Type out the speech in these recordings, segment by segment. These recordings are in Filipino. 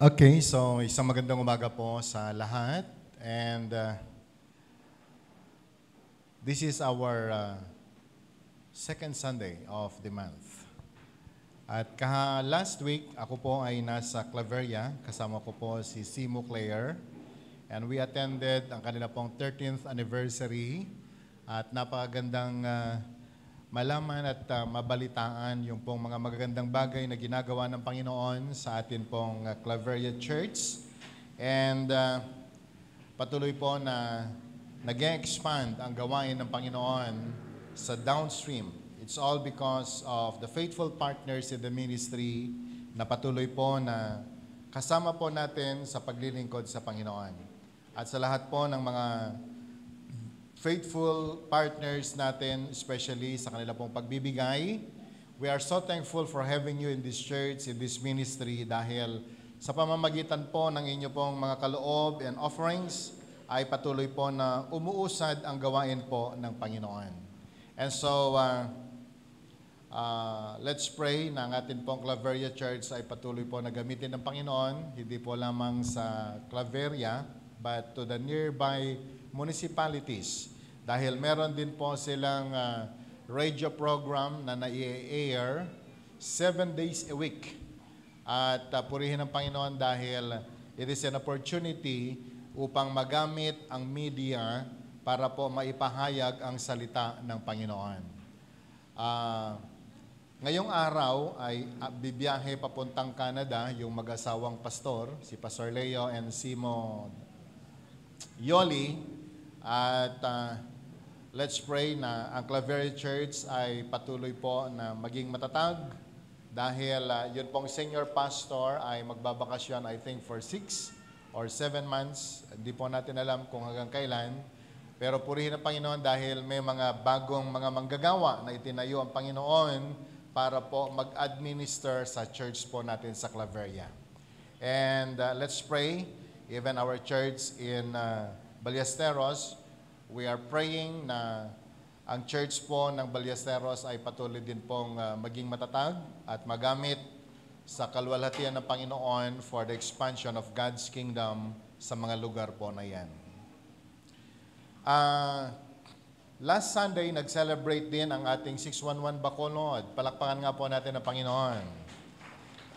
Okay, so isang magandang umaga po sa lahat. And this is our second Sunday of the month. At last week, ako po ay nasa Claveria. Kasama ko po si Simo Claire. And we attended ang kanila pong 13th anniversary. At napakagandang malaman at mabalitaan yung pong mga magagandang bagay na ginagawa ng Panginoon sa atin pong Claveria Church. And patuloy po na nag-expand ang gawain ng Panginoon sa downstream. It's all because of the faithful partners in the ministry na patuloy po na kasama po natin sa paglilingkod sa Panginoon. At sa lahat po ng mga faithful partners natin, especially sa kanila pong pagbibigay. We are so thankful for having you in this church, in this ministry, dahil sa pamamagitan po ng inyo pong mga kaloob and offerings, ay patuloy po na umuusad ang gawain po ng Panginoon. And so, let's pray na ang atin pong Claveria Church ay patuloy po na gamitin ng Panginoon, hindi po lamang sa Claveria, but to the nearby municipalities. Dahil meron din po silang radio program na nai-air 7 days a week. At purihin ng Panginoon dahil it is an opportunity upang magamit ang media para po maipahayag ang salita ng Panginoon. Ngayong araw ay bibiyahe papuntang Canada yung mag-asawang pastor, si Pastor Leo and Simo Yoli. At let's pray na ang Claveria Church ay patuloy po na maging matatag dahil yun pong senior pastor ay magbabakasyon I think for 6 or 7 months. Hindi po natin alam kung hanggang kailan. Pero purihin ang Panginoon dahil may mga bagong mga manggagawa na itinayo ang Panginoon para po mag-administer sa church po natin sa Claveria. And let's pray, even our church in Ballesteros, we are praying na ang church po ng Ballesteros ay patuloy din pong maging matatag at magamit sa kaluwalhatian ng Panginoon for the expansion of God's kingdom sa mga lugar po na yan. Last Sunday, nag-celebrate din ang ating 611 Bacolod. Palakpakan nga po natin ang Panginoon.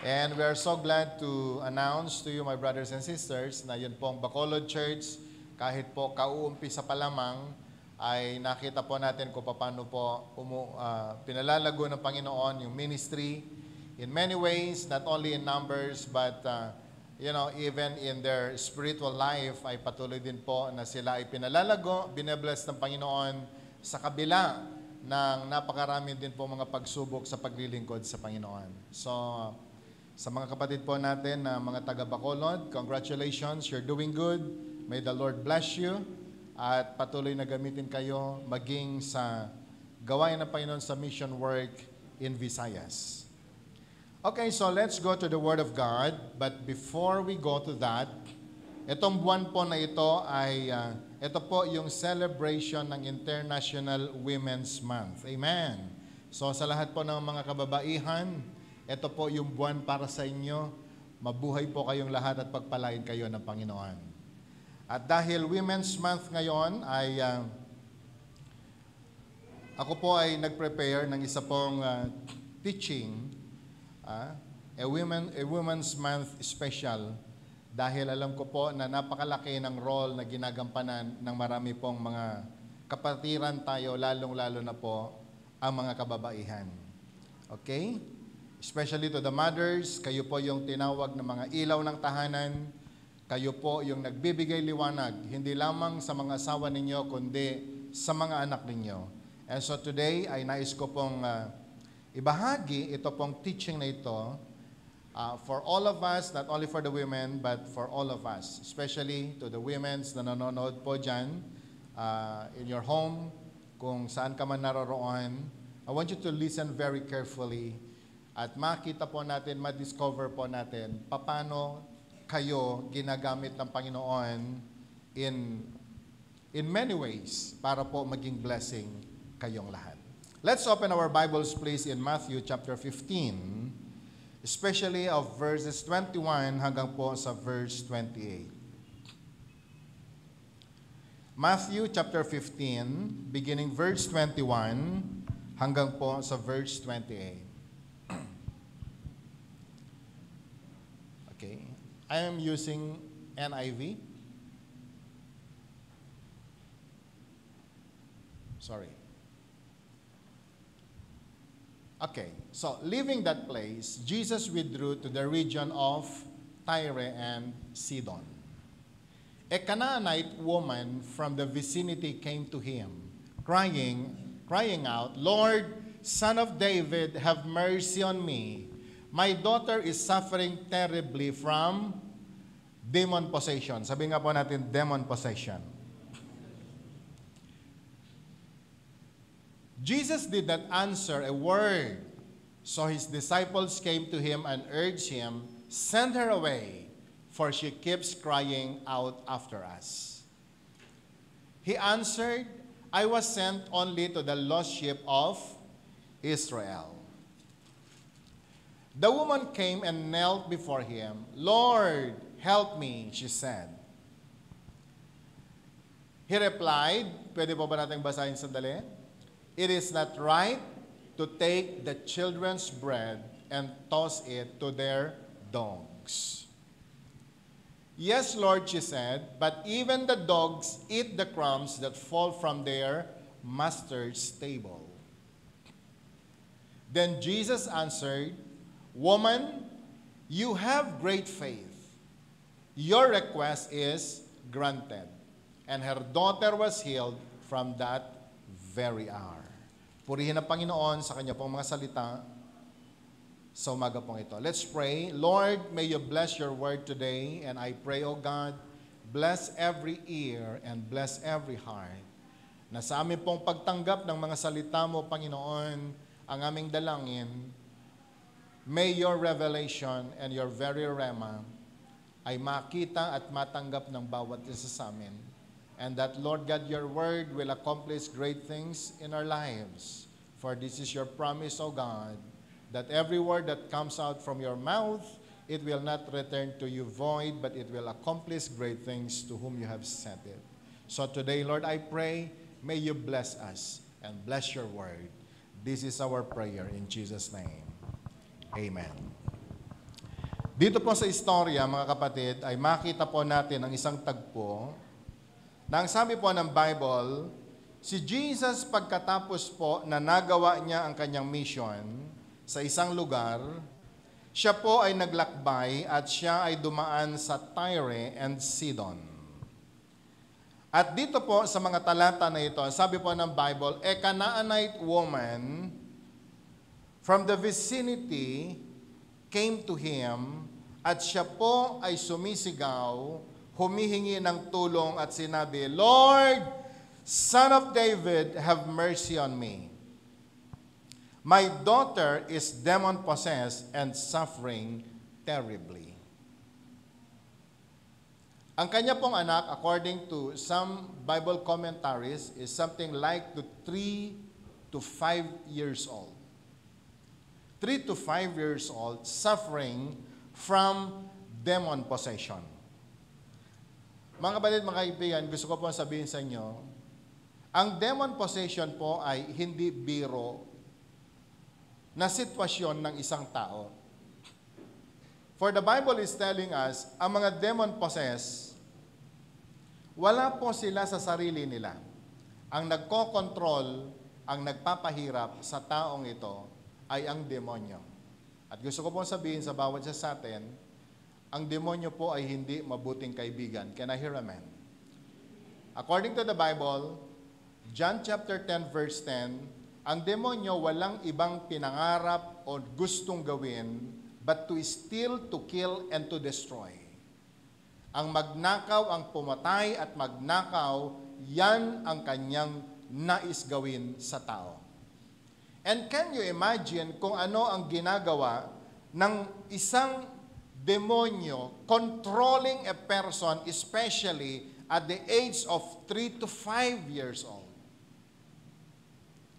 And we are so glad to announce to you, my brothers and sisters, na yun pong Bacolod Church, kahit po kauumpisa pa lamang, ay nakita po natin kung paano po pinalalago ng Panginoon yung ministry in many ways, not only in numbers, but even in their spiritual life ay patuloy din po na sila ay pinalalago, binebless ng Panginoon sa kabila ng napakarami din po mga pagsubok sa paglilingkod sa Panginoon. So, sa mga kapatid po natin na mga taga-Bacolod, congratulations, you're doing good. May the Lord bless you at patuloy na gamitin kayo maging sa gawain ng Panginoon sa mission work in Visayas. Okay, so let's go to the Word of God. But before we go to that, itong buwan po na ito ay, ito po yung celebration ng International Women's Month. Amen. So sa lahat po ng mga kababaihan, ito po yung buwan para sa inyo. Mabuhay po kayong lahat at pagpalain kayo ng Panginoon. At dahil Women's Month ngayon ay ako po ay nag-prepare ng isa pong teaching, a Women's Month special, dahil alam ko po na napakalaki ng role na ginagampanan ng marami pong mga kapatiran tayo, lalong-lalo na po ang mga kababaihan. Okay? Especially to the mothers, kayo po yung tinawag na mga ilaw ng tahanan. Kayo po yung nagbibigay liwanag, hindi lamang sa mga asawa ninyo, kundi sa mga anak ninyo. And so today, ay nais ko pong ibahagi ito pong teaching na ito for all of us, not only for the women, but for all of us. Especially to the women na nanonood po dyan, in your home, kung saan ka man naroroon. I want you to listen very carefully at makita po natin, ma-discover po natin, paano kayo ginagamit ng Panginoon in many ways para po maging blessing kayong lahat. Let's open our Bibles please in Matthew chapter 15. especially of verses 21 hanggang po sa verse 28. Matthew chapter 15, beginning verse 21 hanggang po sa verse 28. Okay. I am using NIV. Sorry. Okay. So, leaving that place, Jesus withdrew to the region of Tyre and Sidon. A Canaanite woman from the vicinity came to him, crying out, "Lord, Son of David, have mercy on me. My daughter is suffering terribly from demon possession." Sabi nga po natin, demon possession. Jesus did not answer a word. So his disciples came to him and urged him, "Send her away, for she keeps crying out after us." He answered, "I was sent only to the lost sheep of Israel." The woman came and knelt before him. "Lord, help me," she said. He replied, pwede po ba natin basahin sandali? "It is not right to take the children's bread and toss it to their dogs." "Yes, Lord," she said, "but even the dogs eat the crumbs that fall from their master's table." Then Jesus answered, "Woman, you have great faith. Your request is granted." And her daughter was healed from that very hour. Purihin ang Panginoon sa kanya pong mga salita sa umaga pong ito. Let's pray. Lord, may you bless your word today. And I pray, O God, bless every ear and bless every heart. Na sa amin pong pagtanggap ng mga salita mo, Panginoon, ang aming dalangin, may your revelation and your very rema ay makita at matanggap ng bawat isa sa amin. And that, Lord God, your word will accomplish great things in our lives. For this is your promise, O God, that every word that comes out from your mouth, it will not return to you void, but it will accomplish great things to whom you have sent it. So today, Lord, I pray, may you bless us and bless your word. This is our prayer in Jesus' name. Amen. Dito po sa istorya, mga kapatid, ay makita po natin ang isang tagpo na ang sabi po ng Bible, si Jesus pagkatapos po na nagawa niya ang kanyang mission sa isang lugar, siya po ay naglakbay at siya ay dumaan sa Tyre and Sidon. At dito po sa mga talata na ito, sabi po ng Bible, a Canaanite woman from the vicinity came to him at siya po ay sumisigaw, humihingi ng tulong at sinabi, "Lord, Son of David, have mercy on me. My daughter is demon-possessed and suffering terribly." Ang kanya pong anak, according to some Bible commentaries, is something like 3 to 5 years old. 3 to 5 years old, suffering from demon possession. Mga kapatid, mga kaibigan, gusto ko po sabihin sa inyo, ang demon possession po ay hindi biro na sitwasyon ng isang tao. For the Bible is telling us, ang mga demon possessed, wala po sila sa sarili nila. Ang nagko-control, ang nagpapahirap sa taong ito ay ang demonyo. At gusto ko po sabihin sa bawat isa sa atin, ang demonyo po ay hindi mabuting kaibigan. Can I hear amen? According to the Bible, John chapter 10 verse 10, ang demonyo walang ibang pinangarap o gustong gawin but to steal, to kill, and to destroy. Ang magnakaw, ang pumatay at magnakaw, yan ang kanyang nais gawin sa tao. And can you imagine kung ano ang ginagawa ng isang demonyo controlling a person, especially at the age of 3 to 5 years old.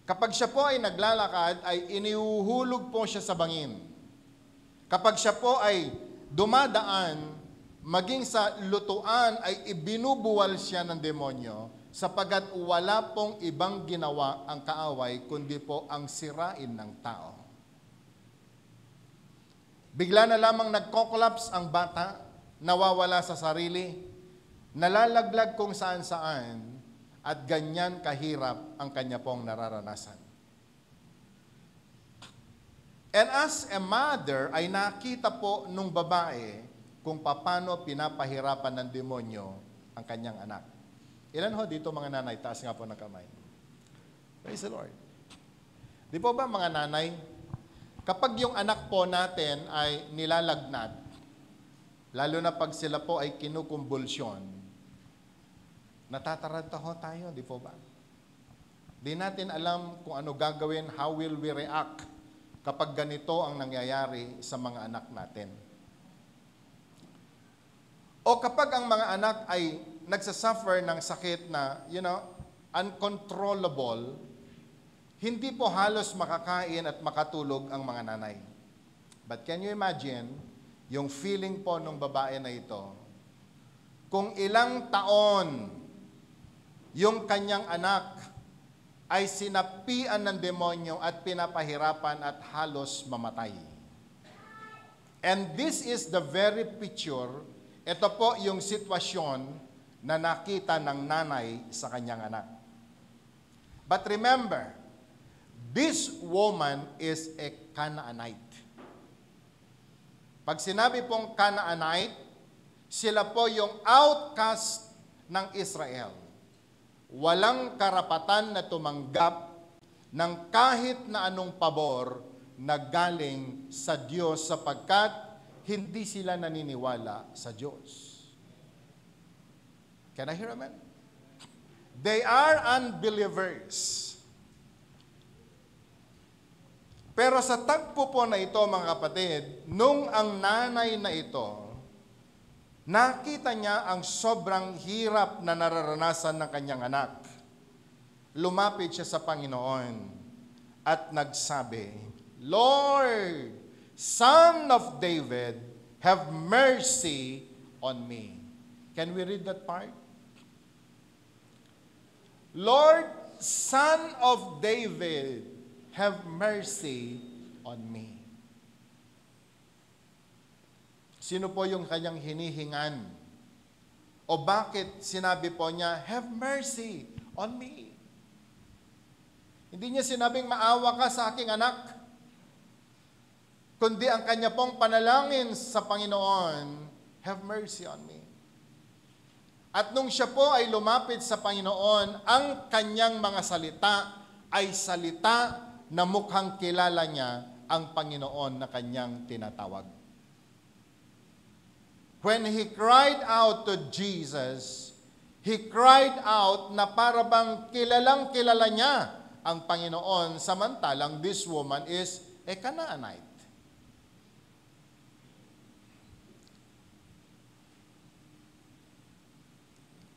Kapag siya po ay naglalakad, ay inihuhulog po siya sa bangin. Kapag siya po ay dumadaan, maging sa lutuan ay ibinubuwal siya ng demonyo sapagkat wala pong ibang ginawa ang kaaway kundi po ang sirain ng tao. Bigla na lamang nagko-collapse ang bata, nawawala sa sarili, nalalaglag kung saan-saan, at ganyan kahirap ang kanya pong nararanasan. And as a mother, ay nakita po nung babae kung paano pinapahirapan ng demonyo ang kanyang anak. Ilan ho dito mga nanay? Taas nga po ng kamay. Praise the Lord. Di po ba mga nanay, kapag yung anak po natin ay nilalagnat, lalo na pag sila po ay kinukumbulsyon, natataranta ho tayo, di po ba? Di natin alam kung ano gagawin, how will we react kapag ganito ang nangyayari sa mga anak natin. O kapag ang mga anak ay nagsasuffer ng sakit na, uncontrollable, hindi po halos makakain at makatulog ang mga nanay. But can you imagine, yung feeling po ng babae na ito, kung ilang taon yung kanyang anak ay sinapian ng demonyo at pinapahirapan at halos mamatay. And this is the very picture, ito po yung sitwasyon na nakita ng nanay sa kanyang anak. But remember, this woman is a Canaanite. Pag sinabi pong Canaanite, sila po yung outcast ng Israel. Walang karapatan na tumanggap ng kahit na anong pabor na galing sa Diyos sapagkat hindi sila naniniwala sa Diyos. Can I hear amen? They are unbelievers. Pero sa tagpo po na ito, mga kapatid, nung ang nanay na ito, nakita niya ang sobrang hirap na nararanasan ng kanyang anak. Lumapit siya sa Panginoon at nagsabi, Lord, Son of David, have mercy on me. Can we read that part? Lord, Son of David, have mercy on me. Sino po yung kanyang hinihingan? O bakit sinabi po niya, have mercy on me? Hindi niya sinabing maawa ka sa aking anak, kundi ang kanya pong panalangin sa Panginoon, have mercy on me. At nung siya po ay lumapit sa Panginoon, ang kanyang mga salita ay salita na mukhang kilala niya ang Panginoon na kanyang tinatawag. When he cried out to Jesus, he cried out na para bang kilalang kilala niya ang Panginoon, samantalang this woman is a Canaanite.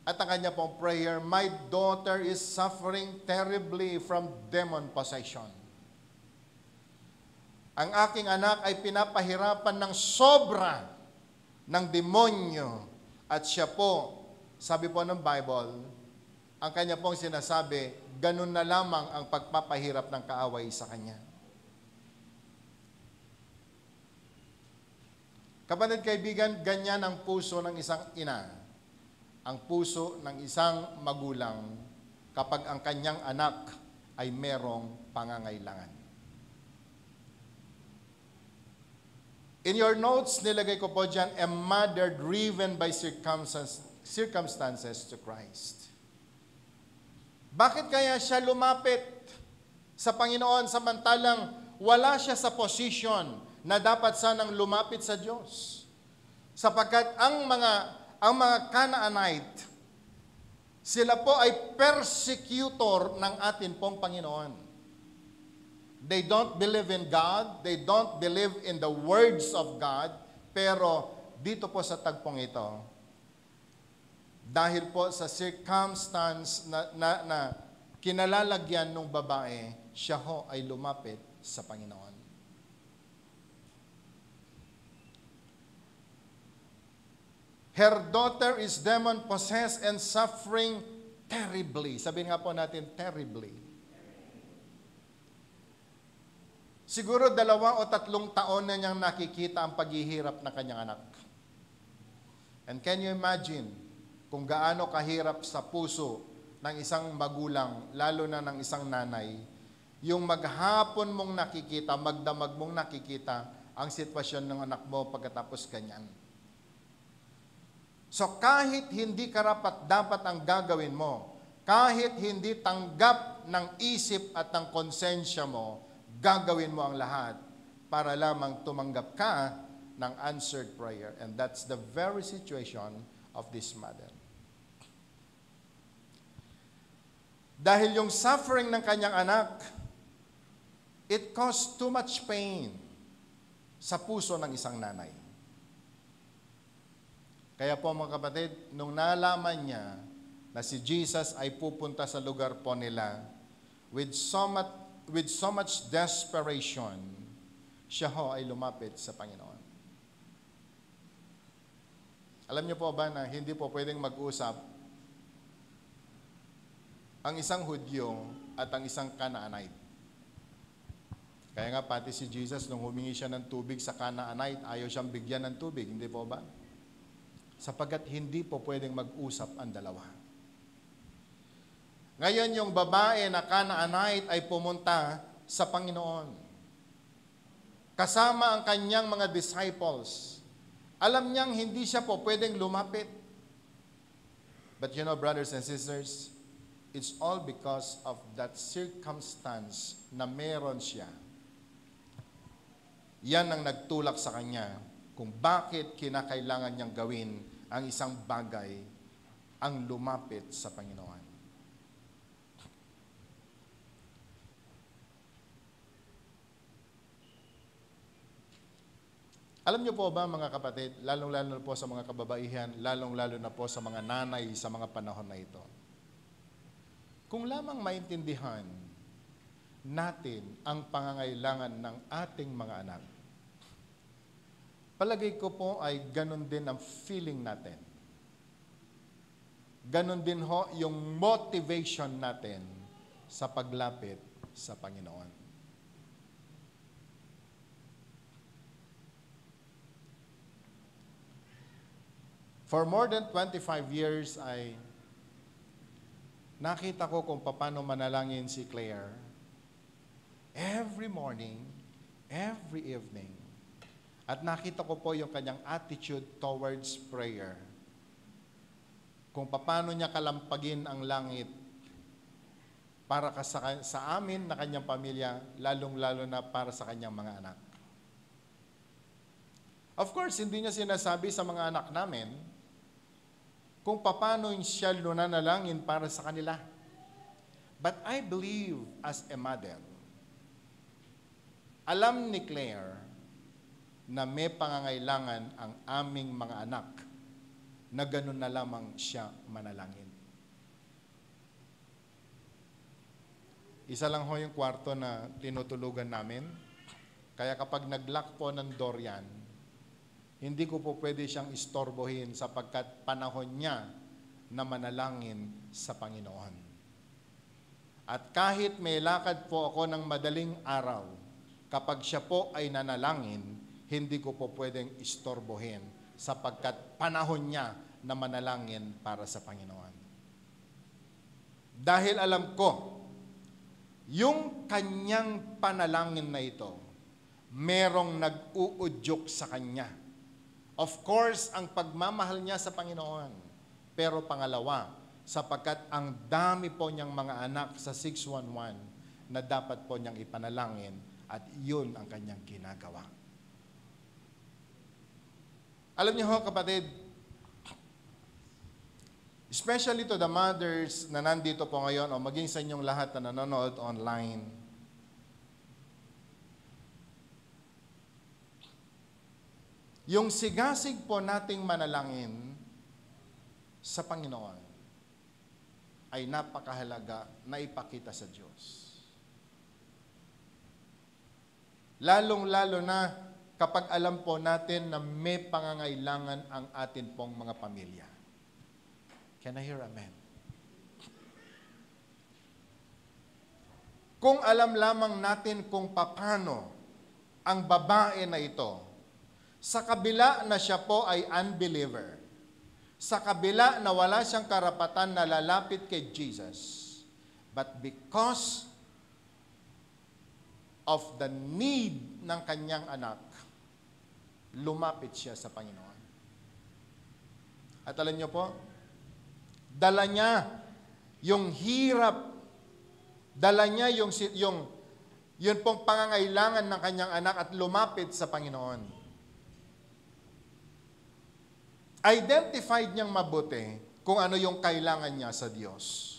At ang kanya pong prayer, my daughter is suffering terribly from demon possession. Ang aking anak ay pinapahirapan ng sobra ng demonyo. At siya po, sabi po ng Bible, ang kanya pong sinasabi, ganun na lamang ang pagpapahirap ng kaaway sa kanya. Kapatid kaibigan, ganyan ang puso ng isang ina, ang puso ng isang magulang kapag ang kanyang anak ay merong pangangailangan. In your notes, nilagay ko po dyan, a mother driven by circumstances to Christ. Bakit kaya siya lumapit sa Panginoon samantalang wala siya sa posisyon na dapat sanang lumapit sa Diyos? Sapagkat ang mga Canaanite, sila po ay persecutor ng atin pong Panginoon. They don't believe in God, they don't believe in the words of God, pero dito po sa tagpong ito, dahil po sa circumstance na kinalalagyan ng babae, siya ho ay lumapit sa Panginoon. Her daughter is demon-possessed and suffering terribly. Sabihin nga po natin, terribly. Siguro 2 o 3 taon na niyang nakikita ang paghihirap ng kanyang anak. And can you imagine kung gaano kahirap sa puso ng isang magulang, lalo na ng isang nanay, yung maghapon mong nakikita, magdamag mong nakikita ang sitwasyon ng anak mo pagkatapos ganyan. So kahit hindi karapat-dapat ang gagawin mo, kahit hindi tanggap ng isip at ng konsensya mo, gagawin mo ang lahat para lamang tumanggap ka ng answered prayer. And that's the very situation of this mother. Dahil yung suffering ng kanyang anak, it caused too much pain sa puso ng isang nanay. Kaya po mga kapatid, nung nalaman niya na si Jesus ay pupunta sa lugar po nila, with so much desperation, siya ho ay lumapit sa Panginoon. Alam niyo po ba na hindi po pwedeng mag-usap ang isang Hudyo at ang isang Canaanite? Kaya nga pati si Jesus, nung humingi siya ng tubig sa Canaanite, ayaw siyang bigyan ng tubig, hindi po ba? Sapagkat hindi po pwedeng mag-usap ang dalawa. Ngayon, yung babae na Canaanite ay pumunta sa Panginoon. Kasama ang kanyang mga disciples. Alam niyang hindi siya po pwedeng lumapit. But you know, brothers and sisters, it's all because of that circumstance na meron siya. Yan ang nagtulak sa kanya kung bakit kinakailangan niyang gawin ang isang bagay, ang lumapit sa Panginoon. Alam niyo po ba mga kapatid, lalong-lalo po sa mga kababaihan, lalong-lalo na po sa mga nanay sa mga panahon na ito. Kung lamang maintindihan natin ang pangangailangan ng ating mga anak, palagay ko po ay ganun din ang feeling natin. Ganun din ho yung motivation natin sa paglapit sa Panginoon. For more than 25 years ay nakita ko kung paano manalangin si Claire. Every morning, every evening. At nakita ko po yung kanyang attitude towards prayer. Kung paano niya kalampagin ang langit para sa amin na kanyang pamilya, lalong-lalo na para sa kanyang mga anak. Of course, hindi niya sinasabi sa mga anak namin kung paano siya nanalangin para sa kanila. But I believe as a mother, alam ni Claire na may pangangailangan ang aming mga anak na ganun na lamang siya manalangin. Isa lang ho yung kwarto na tinutulugan namin. Kaya kapag nag-lock po ng door yan, hindi ko po pwede siyang istorbohin sapagkat panahon niya na manalangin sa Panginoon. At kahit may lakad po ako ng madaling araw, kapag siya po ay nanalangin, hindi ko po pwedeng istorbohin sapagkat panahon niya na manalangin para sa Panginoon. Dahil alam ko, yung kanyang panalangin na ito, merong nag-uudyok sa kanya. Of course, ang pagmamahal niya sa Panginoon. Pero pangalawa, sapagkat ang dami po niyang mga anak sa 611 na dapat po niyang ipanalangin at yun ang kanyang ginagawa. Alam niyo ho kapatid, especially to the mothers na nandito po ngayon o maging sa inyong lahat na nanonood online, yung sigasig po nating manalangin sa Panginoon ay napakahalaga na ipakita sa Diyos. Lalong-lalo na kapag alam po natin na may pangangailangan ang atin pong mga pamilya. Can I hear amen? Kung alam lamang natin kung paano ang babae na ito, sa kabila na siya po ay unbeliever, sa kabila na wala siyang karapatan na lalapit kay Jesus, but because of the need ng kanyang anak, lumapit siya sa Panginoon. At alam niyo po, dala niya yung hirap, dala niya yun pong pangangailangan ng kanyang anak at lumapit sa Panginoon. Identified niyang mabuti kung ano yung kailangan niya sa Diyos.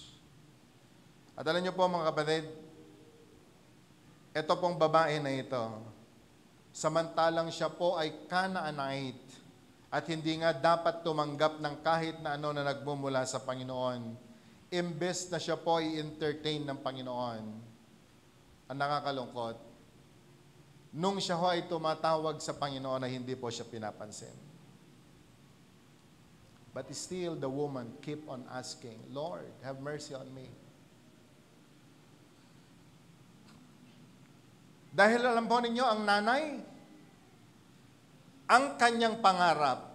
At alam niyo po mga kapatid, ito pong babae na ito, samantalang siya po ay Canaanite at hindi nga dapat tumanggap ng kahit na ano na nagmumula sa Panginoon, imbes na siya po ay entertain ng Panginoon. Ang nakakalungkot, nung siya ho ay tumatawag sa Panginoon na hindi po siya pinapansin. But still the woman keep on asking, Lord, have mercy on me. Dahil alam po ninyo, ang nanay, ang kanyang pangarap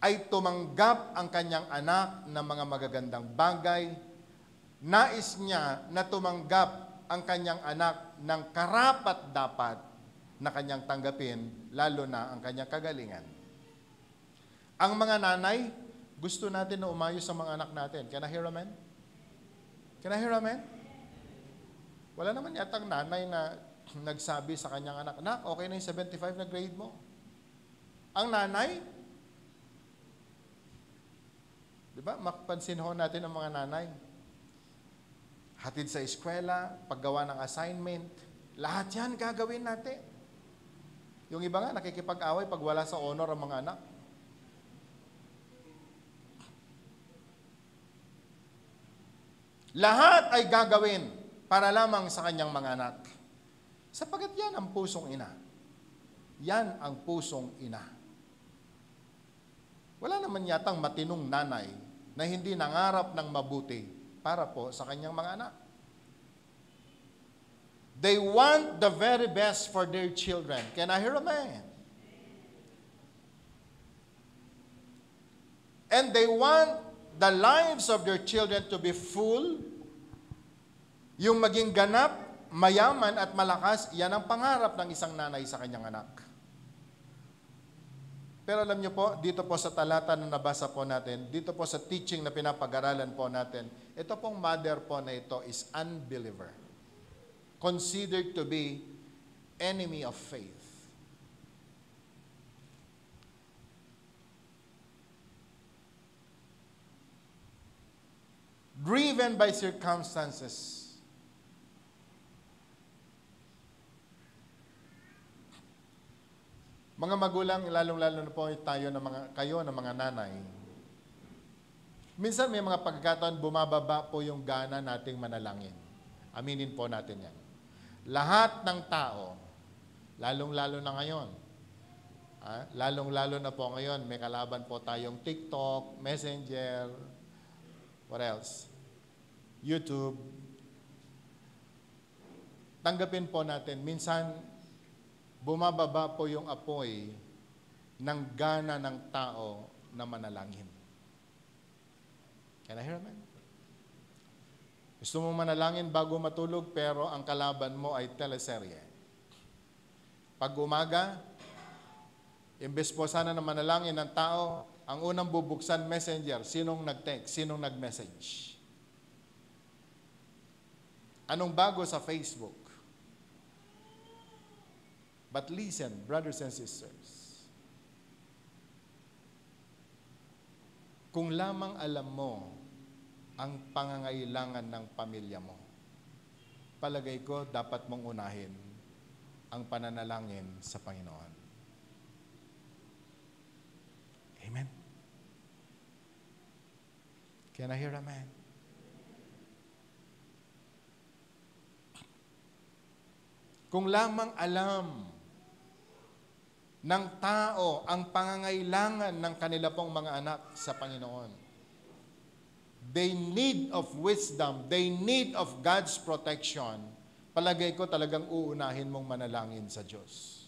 ay tumanggap ang kanyang anak ng mga magagandang bagay. Nais niya na tumanggap ang kanyang anak ng karapat-dapat na kanyang tanggapin, lalo na ang kanyang kagalingan. Ang mga nanay, gusto natin na umayos ang mga anak natin. Can I hear amen? Can I hear amen? Wala naman yatang nanay na nagsabi sa kanyang anak, "Anak, okay na yung 75 na grade mo." Ang nanay, di ba, mapansin ho natin ang mga nanay. Hatid sa eskwela, paggawa ng assignment, lahat yan gagawin natin. Yung iba nga, nakikipag-away pag wala sa honor ang mga anak. Lahat ay gagawin para lamang sa kanyang mga anak. Sapagat yan ang pusong ina. Yan ang pusong ina. Wala naman yatang matinong nanay na hindi nangarap ng mabuti para po sa kanyang mga anak. They want the very best for their children. Can I hear a man? And they want the lives of their children to be full. Yung maging ganap, mayaman at malakas, yan ang pangarap ng isang nanay sa kanyang anak. Pero alam niyo po, dito po sa talata na nabasa po natin, dito po sa teaching na pinapag-aralan po natin, ito pong mother po na ito is unbeliever. Considered to be enemy of faith. Driven by circumstances. Mga magulang, lalong-lalo na po kayo na mga nanay. Minsan may mga pagkakataon bumababa po yung gana nating manalangin. Aminin po natin yan. Lahat ng tao, lalong-lalo na ngayon, lalong-lalo na po ngayon, may kalaban po tayong TikTok, Messenger, what else? YouTube. Tanggapin po natin, minsan bumababa po yung apoy ng gana ng tao na manalangin. Can I hear amen? Gusto mo manalangin bago matulog pero ang kalaban mo ay teleserye. Pag umaga, imbes po sana na manalangin ng tao, ang unang bubuksan messenger, sinong nag-text, sinong nag-message. Anong bago sa Facebook? But listen, brothers and sisters, kung lamang alam mo ang pangangailangan ng pamilya mo, palagay ko dapat mong unahin ang pananalangin sa Panginoon. Amen? Can I hear amen? Kung lamang alam ng tao ang pangangailangan ng kanila pong mga anak sa Panginoon. They need of wisdom, they need of God's protection. Palagay ko talagang uunahin mong manalangin sa Diyos.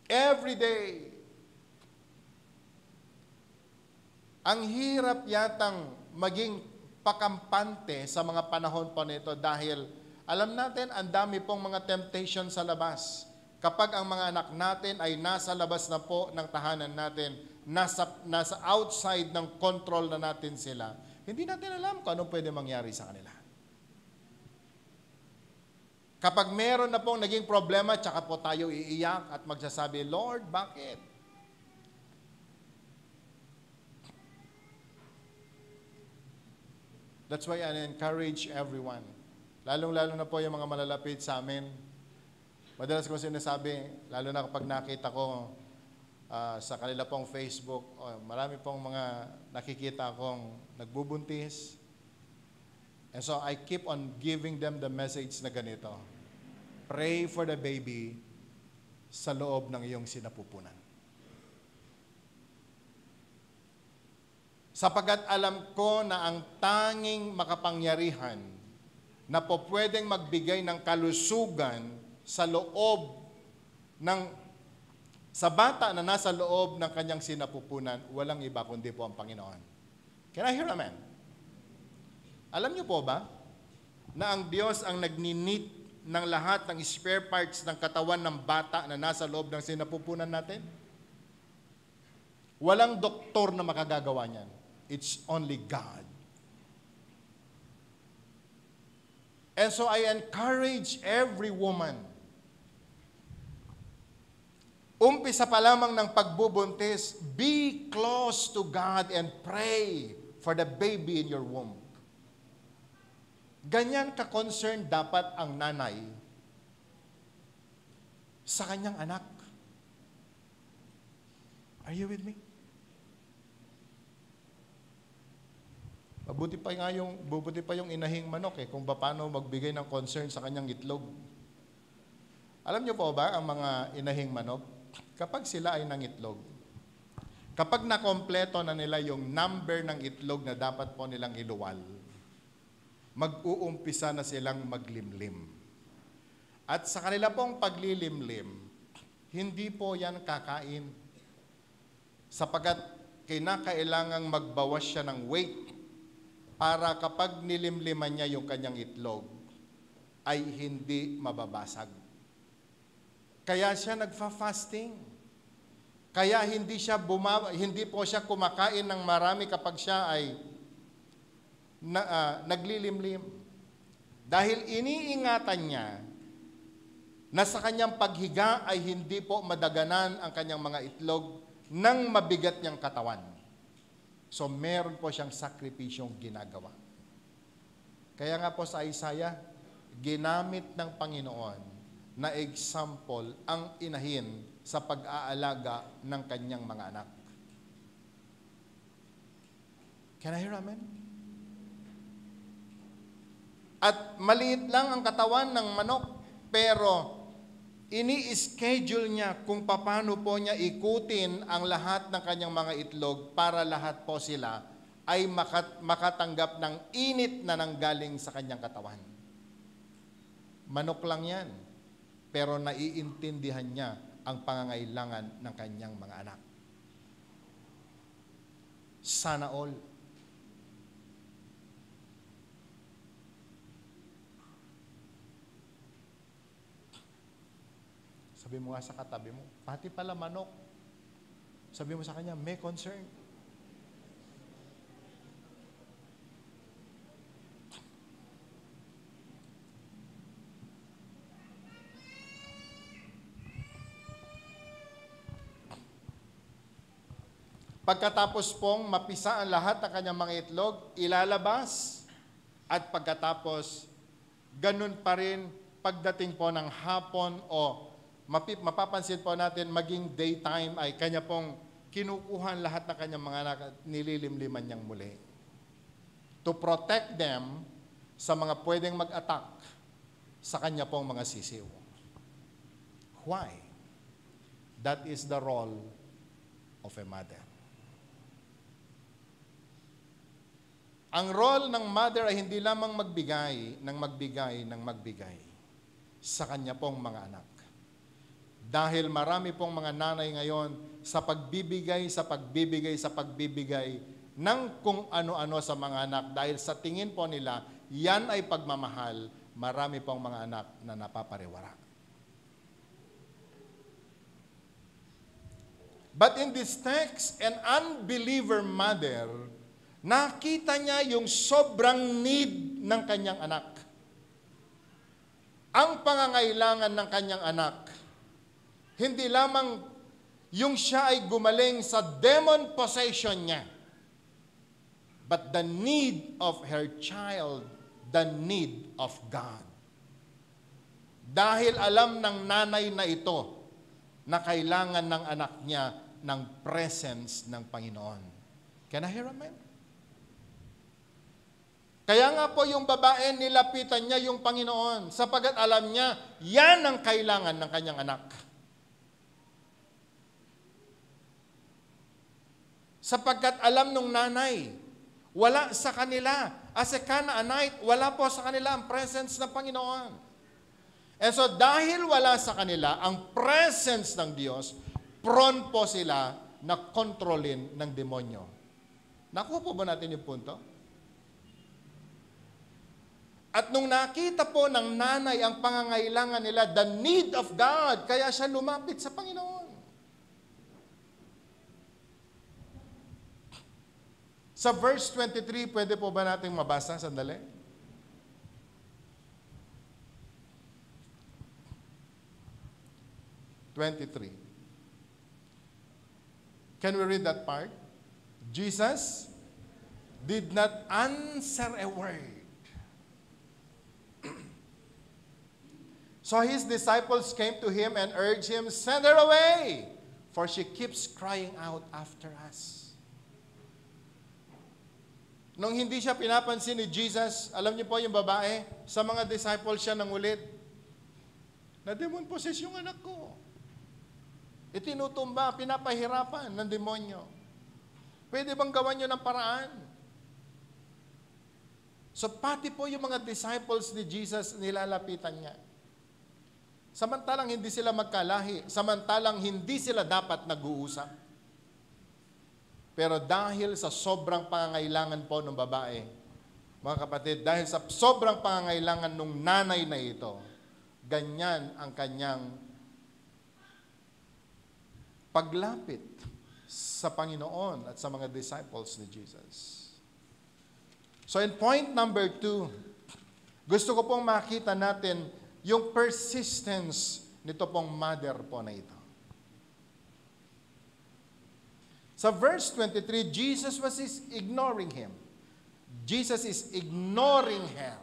Every day. Ang hirap yatang maging pakampante sa mga panahon po nito dahil alam natin ang dami pong mga temptation sa labas. Kapag ang mga anak natin ay nasa labas na po ng tahanan natin, nasa outside ng control na natin sila, hindi natin alam kung anong pwede mangyari sa kanila. Kapag meron na pong naging problema, tsaka po tayo iiyak at magsasabi, Lord, bakit? That's why I encourage everyone, lalong-lalo na po yung mga malalapit sa amin. Madalas kong sinasabi, lalo na kapag nakita ko sa kanila pong Facebook, marami pong mga nakikita akong nagbubuntis. And so I keep on giving them the message na ganito. Pray for the baby sa loob ng iyong sinapupunan. Sapagat alam ko na ang tanging makapangyarihan na po pwedeng magbigay ng kalusugan sa loob sa bata na nasa loob ng kanyang sinapupunan, walang iba kundi po ang Panginoon. Can I hear amen? Alam niyo po ba na ang Diyos ang nagninit ng lahat ng spare parts ng katawan ng bata na nasa loob ng sinapupunan natin? Walang doktor na makagagawa niyan. It's only God. And so I encourage every woman, umpisa pa lamang ng pagbubuntis, be close to God and pray for the baby in your womb. Ganyan ka-concerned dapat ang nanay sa kanyang anak. Are you with me? Bubuti pa yung inahing manok kung paano magbigay ng concern sa kanyang itlog. Alam niyo po ba ang mga inahing manok? Kapag sila ay nangitlog, kapag nakompleto na nila yung number ng itlog na dapat po nilang iluwal, mag-uumpisa na silang maglimlim. At sa kanila pong paglilimlim, hindi po yan kakain. Sapagat kinakailangang magbawas siya ng weight para kapag nilimliman niya yung kanyang itlog, ay hindi mababasag. Kaya siya nagfa-fasting. Kaya hindi po siya kumakain ng marami kapag siya ay naglilimlim. Dahil iniingatan niya na sa kanyang paghiga ay hindi po madaganan ang kanyang mga itlog ng mabigat niyang katawan. So meron po siyang sakripisyong ginagawa. Kaya nga po sa Isaiah, ginamit ng Panginoon na example ang inahin sa pag-aalaga ng kanyang mga anak. Can I hear amen? At maliit lang ang katawan ng manok, pero ini-schedule niya kung paano po niya ikutin ang lahat ng kanyang mga itlog para lahat po sila ay makatanggap ng init na nanggaling sa kanyang katawan. Manok lang yan, pero naiintindihan niya ang pangangailangan ng kanyang mga anak. Sana all. Sabi mo nga sa katabi mo, pati pala manok. Sabi mo sa kanya, may concern. Pagkatapos pong mapisa ang lahat ng kanyang mga itlog, ilalabas. At pagkatapos, ganun pa rin pagdating po ng hapon o mapapansin po natin maging daytime ay kanya pong kinukuhan lahat ng kanyang mga anak at nililimliman niyang muli. To protect them sa mga pwedeng mag-attack sa kanya pong mga sisiw. Why? That is the role of a mother. Ang role ng mother ay hindi lamang magbigay sa kanya pong mga anak. Dahil marami pong mga nanay ngayon sa pagbibigay ng kung ano-ano sa mga anak dahil sa tingin po nila, yan ay pagmamahal, marami pong mga anak na napapariwara. But in this text, an unbeliever mother, nakita niya yung sobrang need ng kanyang anak. Ang pangangailangan ng kanyang anak, hindi lamang yung siya ay gumaling sa demon possession niya, but the need of her child, the need of God. Dahil alam ng nanay na ito na kailangan ng anak niya ng presence ng Panginoon. Can I hear amen? Kaya nga po yung babae, nilapitan niya yung Panginoon sapagat alam niya, yan ang kailangan ng kanyang anak. Sapagkat alam nung nanay, wala sa kanila. As a Canaanite, wala po sa kanila ang presence ng Panginoon. And so dahil wala sa kanila ang presence ng Diyos, prone po sila na kontrolin ng demonyo. Nakuha po ba natin yung punto? At nung nakita po ng nanay ang pangangailangan nila, the need of God, kaya siya lumapit sa Panginoon. Sa verse 23, pwede po ba nating mabasa? Sandali. Can we read that part? Jesus did not answer a word. So his disciples came to him and urged him, "Send her away, for she keeps crying out after us." Nung hindi siya pinapansin ni Jesus, alam niyo po yung babae, sa mga disciples siya nangulit, na-demon possess yung anak ko. Itinutumba, pinapahirapan ng demonyo. Pwede bang gawan niyo ng paraan? So pati po yung mga disciples ni Jesus, nilalapitan niya. Samantalang hindi sila magkalahi, samantalang hindi sila dapat nag-uusap. Pero dahil sa sobrang pangangailangan po ng babae, mga kapatid, dahil sa sobrang pangangailangan ng nanay na ito, ganyan ang kanyang paglapit sa Panginoon at sa mga disciples ni Jesus. So in point number 2, gusto ko pong makita natin yung persistence nito pong mother po na ito. Sa verse 23, Jesus was ignoring him. Jesus is ignoring her.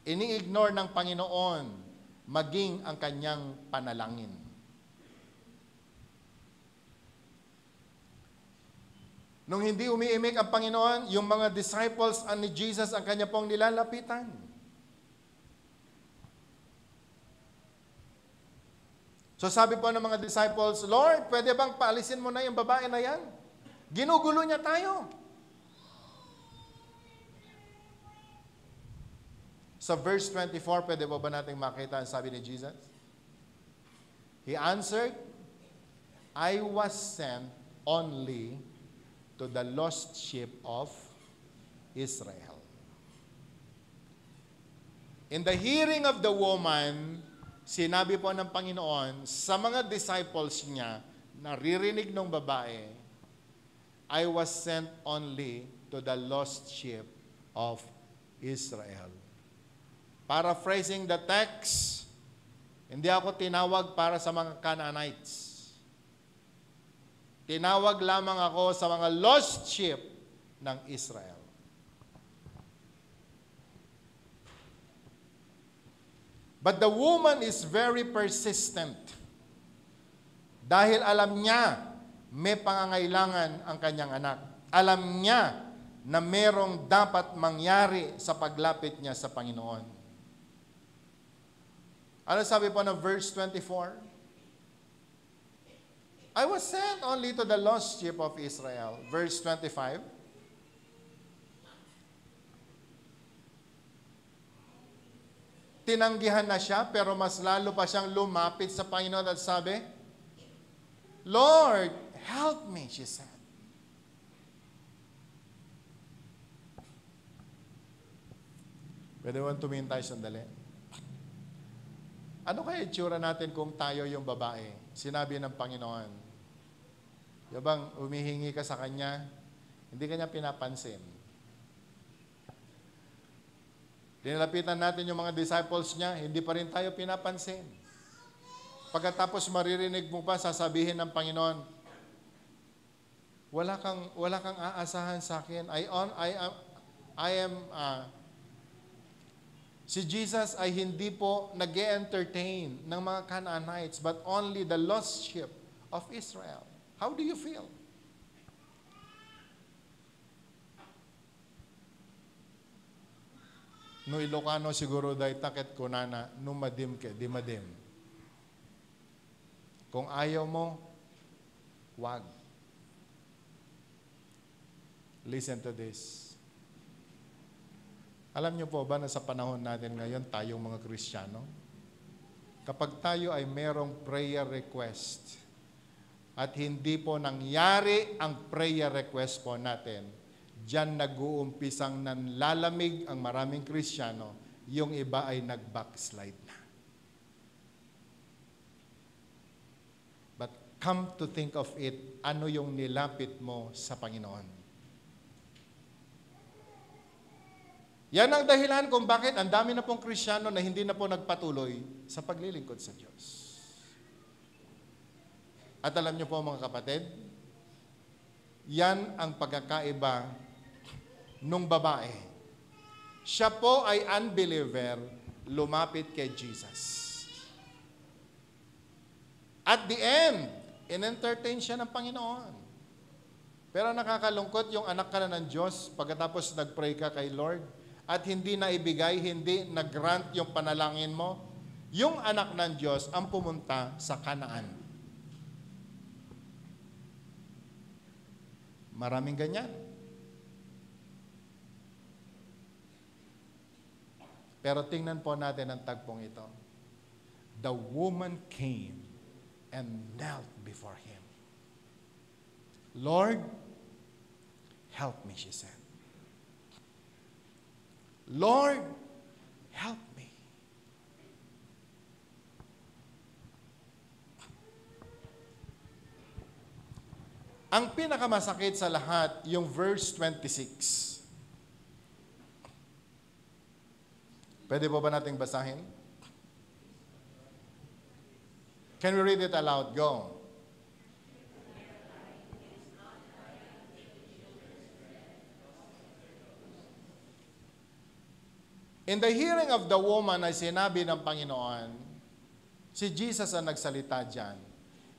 Ini-ignore ng Panginoon maging ang kanyang panalangin. Nung hindi umiimik ang Panginoon, yung mga disciples ni Jesus ang kanya pong nilalapitan. So sabi po ng mga disciples, "Lord, pwede bang paalisin mo na yung babae na yan? Ginugulo niya tayo." Sa verse 24, pwede ba natin makita ang sabi ni Jesus? He answered, "I was sent only to the lost sheep of Israel." In the hearing of the woman, sinabi po ng Panginoon sa mga disciples niya, naririnig ng babae, "I was sent only to the lost sheep of Israel." Paraphrasing the text, hindi ako tinawag para sa mga Canaanites. Tinawag lamang ako sa mga lost sheep ng Israel. But the woman is very persistent. Dahil alam niya may pangangailangan ang kanyang anak. Alam niya na merong dapat mangyari sa paglapit niya sa Panginoon. Ano sabi po ng verse 24? I was sent only to the lost sheep of Israel. Verse 25. Tinanggihan na siya, pero mas lalo pa siyang lumapit sa Panginoon at sabi, Lord, help me, she said. Pwede mo tumingin tayo sandali. Ano kaya itsura natin kung tayo yung babae? Sinabi ng Panginoon. Yabang umihingi ka sa Kanya, hindi Kanya pinapansin. Dinalapitan natin yung mga disciples niya, hindi pa rin tayo pinapansin. Pagkatapos maririnig mo pa, sasabihin ng Panginoon, wala kang aasahan sa akin. Si Jesus ay hindi po nag-entertain ng mga Canaanites, but only the lost sheep of Israel. How do you feel? No Ilocano siguro dahi takit ko na numadim ke, di madim. Kung ayaw mo, wag. Listen to this. Alam niyo po ba na sa panahon natin ngayon, tayong mga Kristiyano, kapag tayo ay merong prayer request at hindi po nangyari ang prayer request po natin, diyan nag-uumpisang nanlalamig ang maraming Kristiyano, yung iba ay nag-backslide na. But come to think of it, ano yung nilapit mo sa Panginoon? Yan ang dahilan kung bakit ang dami na pong Kristiyano na hindi na po nagpatuloy sa paglilingkod sa Diyos. At alam niyo po mga kapatid, yan ang pagkakaiba nung babae. Siya po ay unbeliever, lumapit kay Jesus. At the end, in-entertain siya ng Panginoon. Pero nakakalungkot yung anak ka na ng Diyos, pagkatapos nag-pray ka kay Lord, at hindi na ibigay, hindi nag-grant yung panalangin mo, yung anak ng Diyos ang pumunta sa Kanaan. Maraming ganyan. Pero tingnan po natin ang tagpong ito. The woman came and knelt before him. Lord, help me, she said. Lord, help me. Ang pinakamasakit sa lahat, yung verse 26. Pwede po ba nating basahin? Can we read it aloud? Go. In the hearing of the woman ay sinabi ng Panginoon, si Jesus ang nagsalita dyan,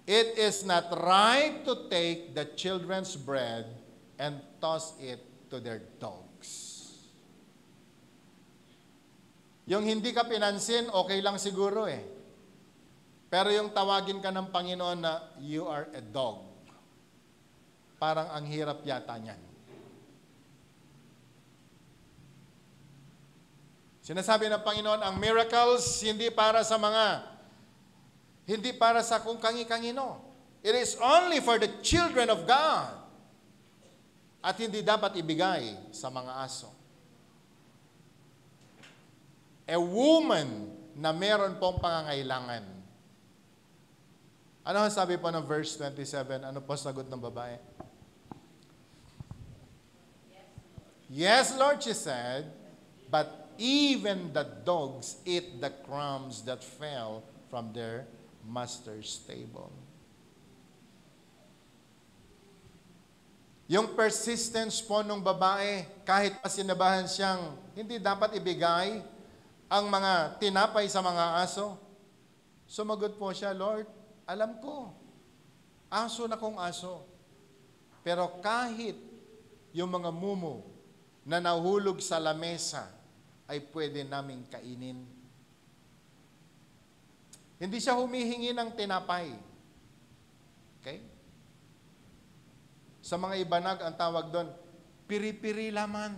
it is not right to take the children's bread and toss it to their dogs. Yung hindi ka pinansin, okay lang siguro eh. Pero yung tawagin ka ng Panginoon na you are a dog, parang ang hirap yata niyan. Sinasabi ng Panginoon, ang miracles hindi para sa kung kangi-kangino. It is only for the children of God. At hindi dapat ibigay sa mga aso. A woman na meron pong pangangailangan. Ano ang sabi po ng verse 27? Ano po sagot ng babae? Yes, Lord, she said, but even the dogs eat the crumbs that fell from their master's table. Yung persistence po ng babae, kahit pa sinabahan siyang hindi dapat ibigay ang mga tinapay sa mga aso, sumagot po siya, Lord, alam ko, aso na kong aso. Pero kahit yung mga mumo na nahulog sa lamesa, ay pwede naming kainin. Hindi siya humihingi ng tinapay. Okay? Sa mga ibanag, ang tawag doon, piri-piri laman.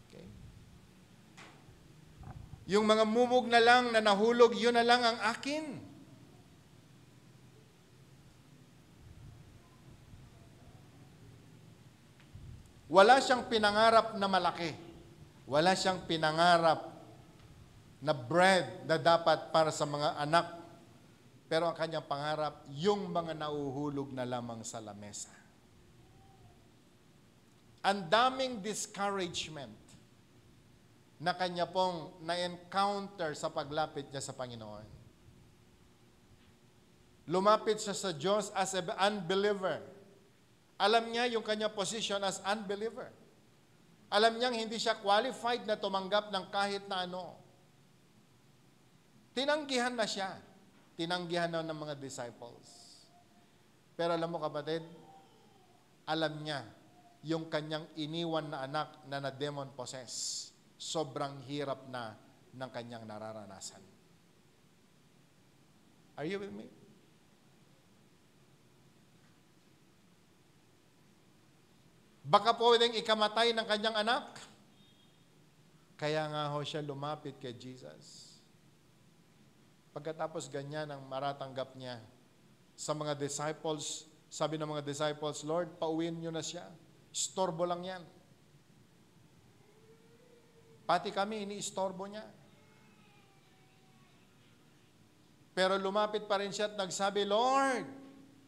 Okay? Yung mga mumug na lang na nahulog, yun na lang ang akin. Wala siyang pinangarap na malaki. Wala siyang pinangarap na bread na dapat para sa mga anak. Pero ang kanyang pangarap, yung mga nauhulog na lamang sa lamesa. Ang daming discouragement na kanya pong na-encounter sa paglapit niya sa Panginoon. Lumapit siya sa Diyos as an unbeliever. Alam niya yung kanyang position as unbeliever. Alam niyang hindi siya qualified na tumanggap ng kahit na ano. Tinanggihan na siya. Tinanggihan na ng mga disciples. Pero alam mo kapatid, alam niya yung kanyang iniwan na anak na na-demon possess. Sobrang hirap na ng kanyang nararanasan. Are you with me? Baka pwedeng ikamatay ng kanyang anak. Kaya nga ho siya lumapit kay Jesus. Pagkatapos ganyan ang maratanggap niya sa mga disciples, sabi ng mga disciples, Lord, pauwiin niyo na siya. Istorbo lang yan. Pati kami, ini-istorbo niya. Pero lumapit pa rin siya at nagsabi, Lord,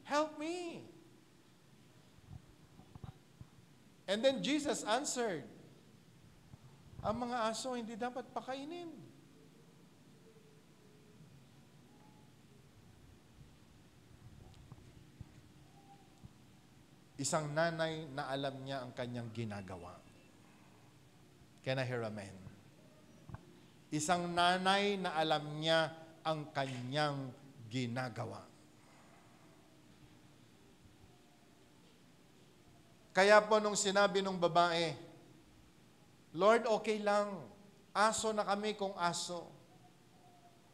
help me. And then Jesus answered, ang mga aso hindi dapat pakainin. Isang nanay na alam niya ang kanyang ginagawa. Can I hear amen? Isang nanay na alam niya ang kanyang ginagawa. Kaya po nung sinabi nung babae, Lord, okay lang. Aso na kami kung aso.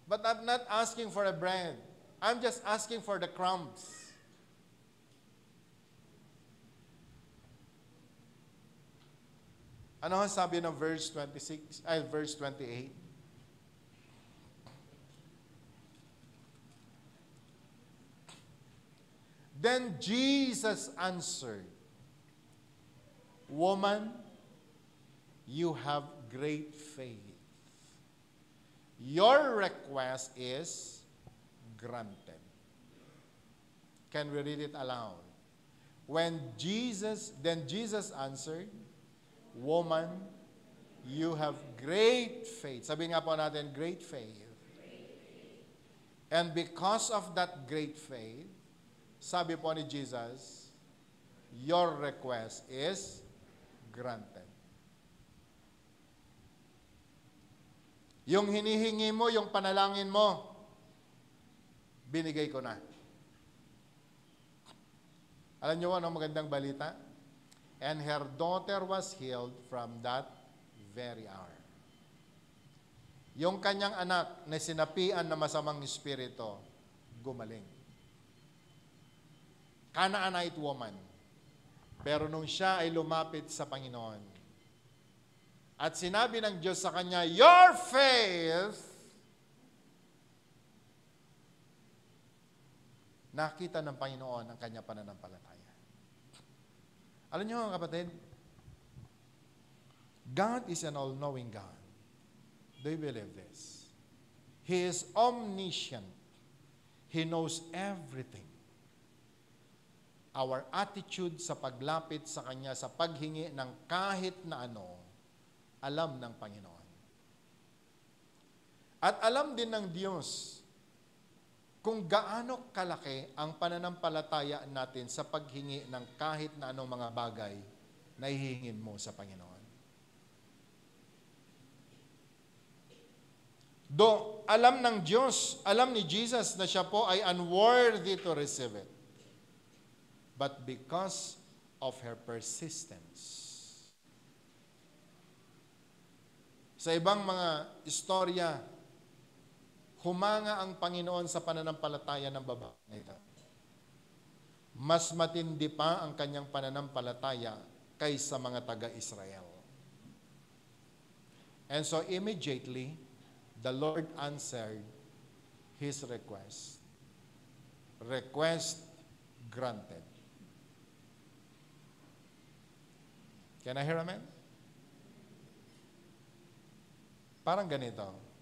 But I'm not asking for a bread. I'm just asking for the crumbs. Ano ang sabi ng verse 28? Then Jesus answered, Woman, you have great faith. Your request is granted. Can we read it aloud? Then Jesus answered, Woman, you have great faith. Sabi nga po natin, great faith. And because of that great faith, sabi po ni Jesus, your request is granted. Yung hinihingi mo, yung panalangin mo, binigay ko na. Alam niyo ano magandang balita? And her daughter was healed from that very hour. Yung kanyang anak na sinapian na masamang espiritu, gumaling. Canaanite woman. Pero nung siya ay lumapit sa Panginoon, at sinabi ng Diyos sa kanya, your faith, nakita ng Panginoon ang kanya pananampalataya. Alam niyo mga kapatid, God is an all-knowing God. Do you believe this? He is omniscient. He knows everything. Our attitude sa paglapit sa Kanya, sa paghingi ng kahit na ano, alam ng Panginoon. At alam din ng Diyos kung gaano kalaki ang pananampalataya natin sa paghingi ng kahit na anong mga bagay na hihingin mo sa Panginoon. Do, alam ng Diyos, alam ni Jesus na siya po ay unworthy to receive it. But because of her persistence. Sa ibang mga istorya, humanga ang Panginoon sa pananampalataya ng babae na ito. Mas matindi pa ang kanyang pananampalataya kaysa mga taga-Israel. And so immediately, the Lord answered his request. Request granted. Can I hear amen? Parang ganito.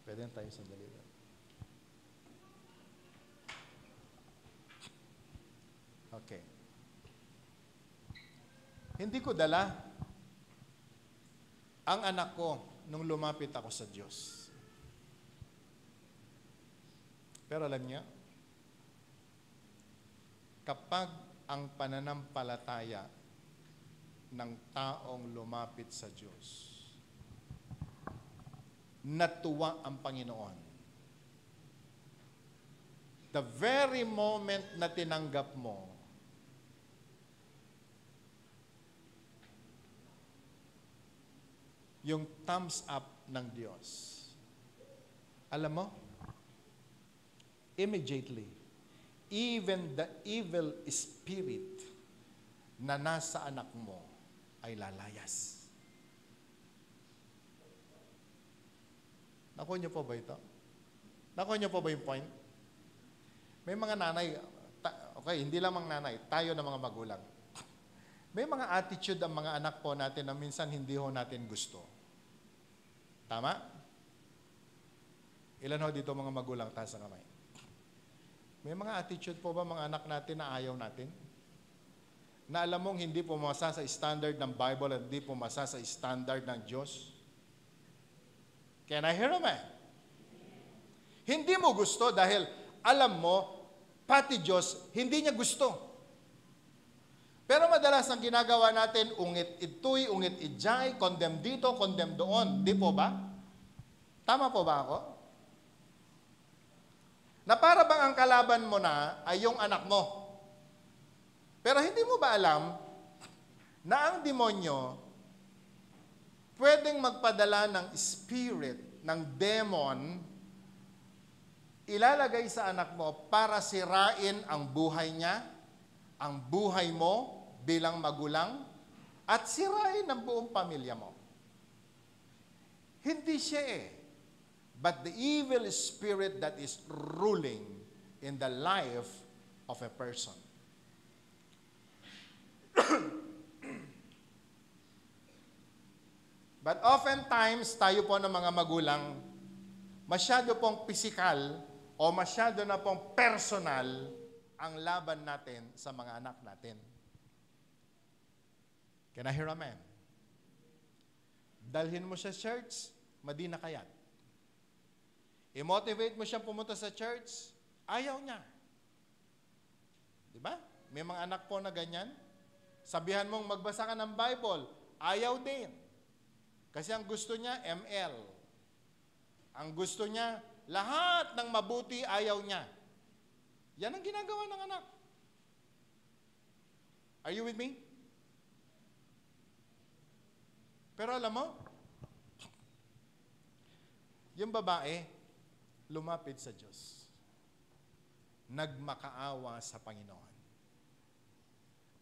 Pwede tayo sandali. Okay. Hindi ko dala ang anak ko nung lumapit ako sa Diyos. Pero alam niya, kapag ang pananampalataya ng taong lumapit sa Diyos, natuwa ang Panginoon. The very moment na tinanggap mo, yung thumbs up ng Diyos. Alam mo, immediately, even the evil spirit na nasa anak mo ay lalayas. Nakuha niyo po ba ito? Nakuha niyo po ba yung point? May mga nanay, okay, hindi lang mga nanay, tayo na mga magulang. May mga attitude ang mga anak po natin na minsan hindi ho natin gusto. Tama? Ilan ho dito mga magulang, taas ang kamay? May mga attitude po ba mga anak natin na ayaw natin? Na alam mong hindi pumasa sa standard ng Bible at hindi pumasa sa standard ng Diyos? Can I hear a man? Hindi mo gusto dahil alam mo, pati Diyos, hindi niya gusto. Pero madalas ang ginagawa natin, ungit ito'y, ungit ijay, condemn dito, condemn doon. Di po ba? Tama po ba ako? Na para bang ang kalaban mo na ay yung anak mo. Pero hindi mo ba alam na ang demonyo pwedeng magpadala ng spirit, ng demon, ilalagay sa anak mo para sirain ang buhay niya, ang buhay mo bilang magulang, at sirain ang buong pamilya mo. Hindi siya but the evil spirit that is ruling in the life of a person. But oftentimes, tayo po ng mga magulang, masyado pong physical o masyado na pong personal ang laban natin sa mga anak natin. Can I hear amen? Dalhin mo siya church, madi na kayat. I-motivate mo siya pumunta sa church, ayaw niya. Di ba? May mga anak po na ganyan. Sabihan mong magbasa ka ng Bible, ayaw din. Kasi ang gusto niya, ML. Ang gusto niya, lahat ng mabuti ayaw niya. Yan ang ginagawa ng anak. Are you with me? Pero alam mo, yung babae, lumapit sa Diyos. Nagmakaawa sa Panginoon.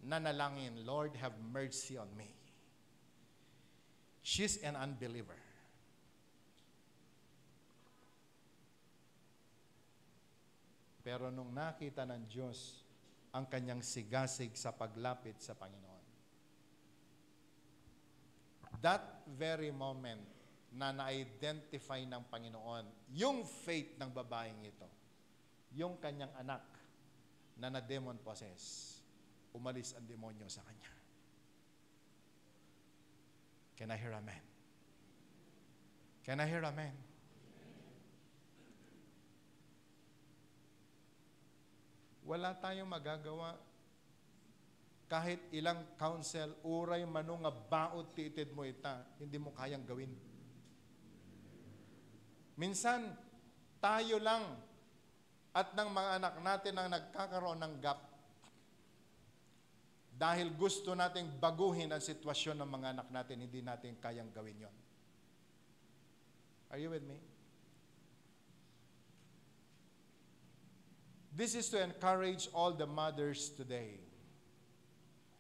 Nanalangin, Lord, have mercy on me. She's an unbeliever. Pero nung nakita ng Diyos ang kanyang sigasig sa paglapit sa Panginoon, that very moment na na-identify ng Panginoon yung faith ng babaeng ito, yung kanyang anak na na-demon possess, umalis ang demonyo sa kanya. Can I hear amen? Can I hear amen? Wala tayong magagawa kahit ilang counsel, uray manunga baot titid mo ita, hindi mo kayang gawin. Minsan, tayo lang at ng mga anak natin ang nagkakaroon ng gap. Dahil gusto nating baguhin ang sitwasyon ng mga anak natin, hindi natin kayang gawin yon. Are you with me? This is to encourage all the mothers today.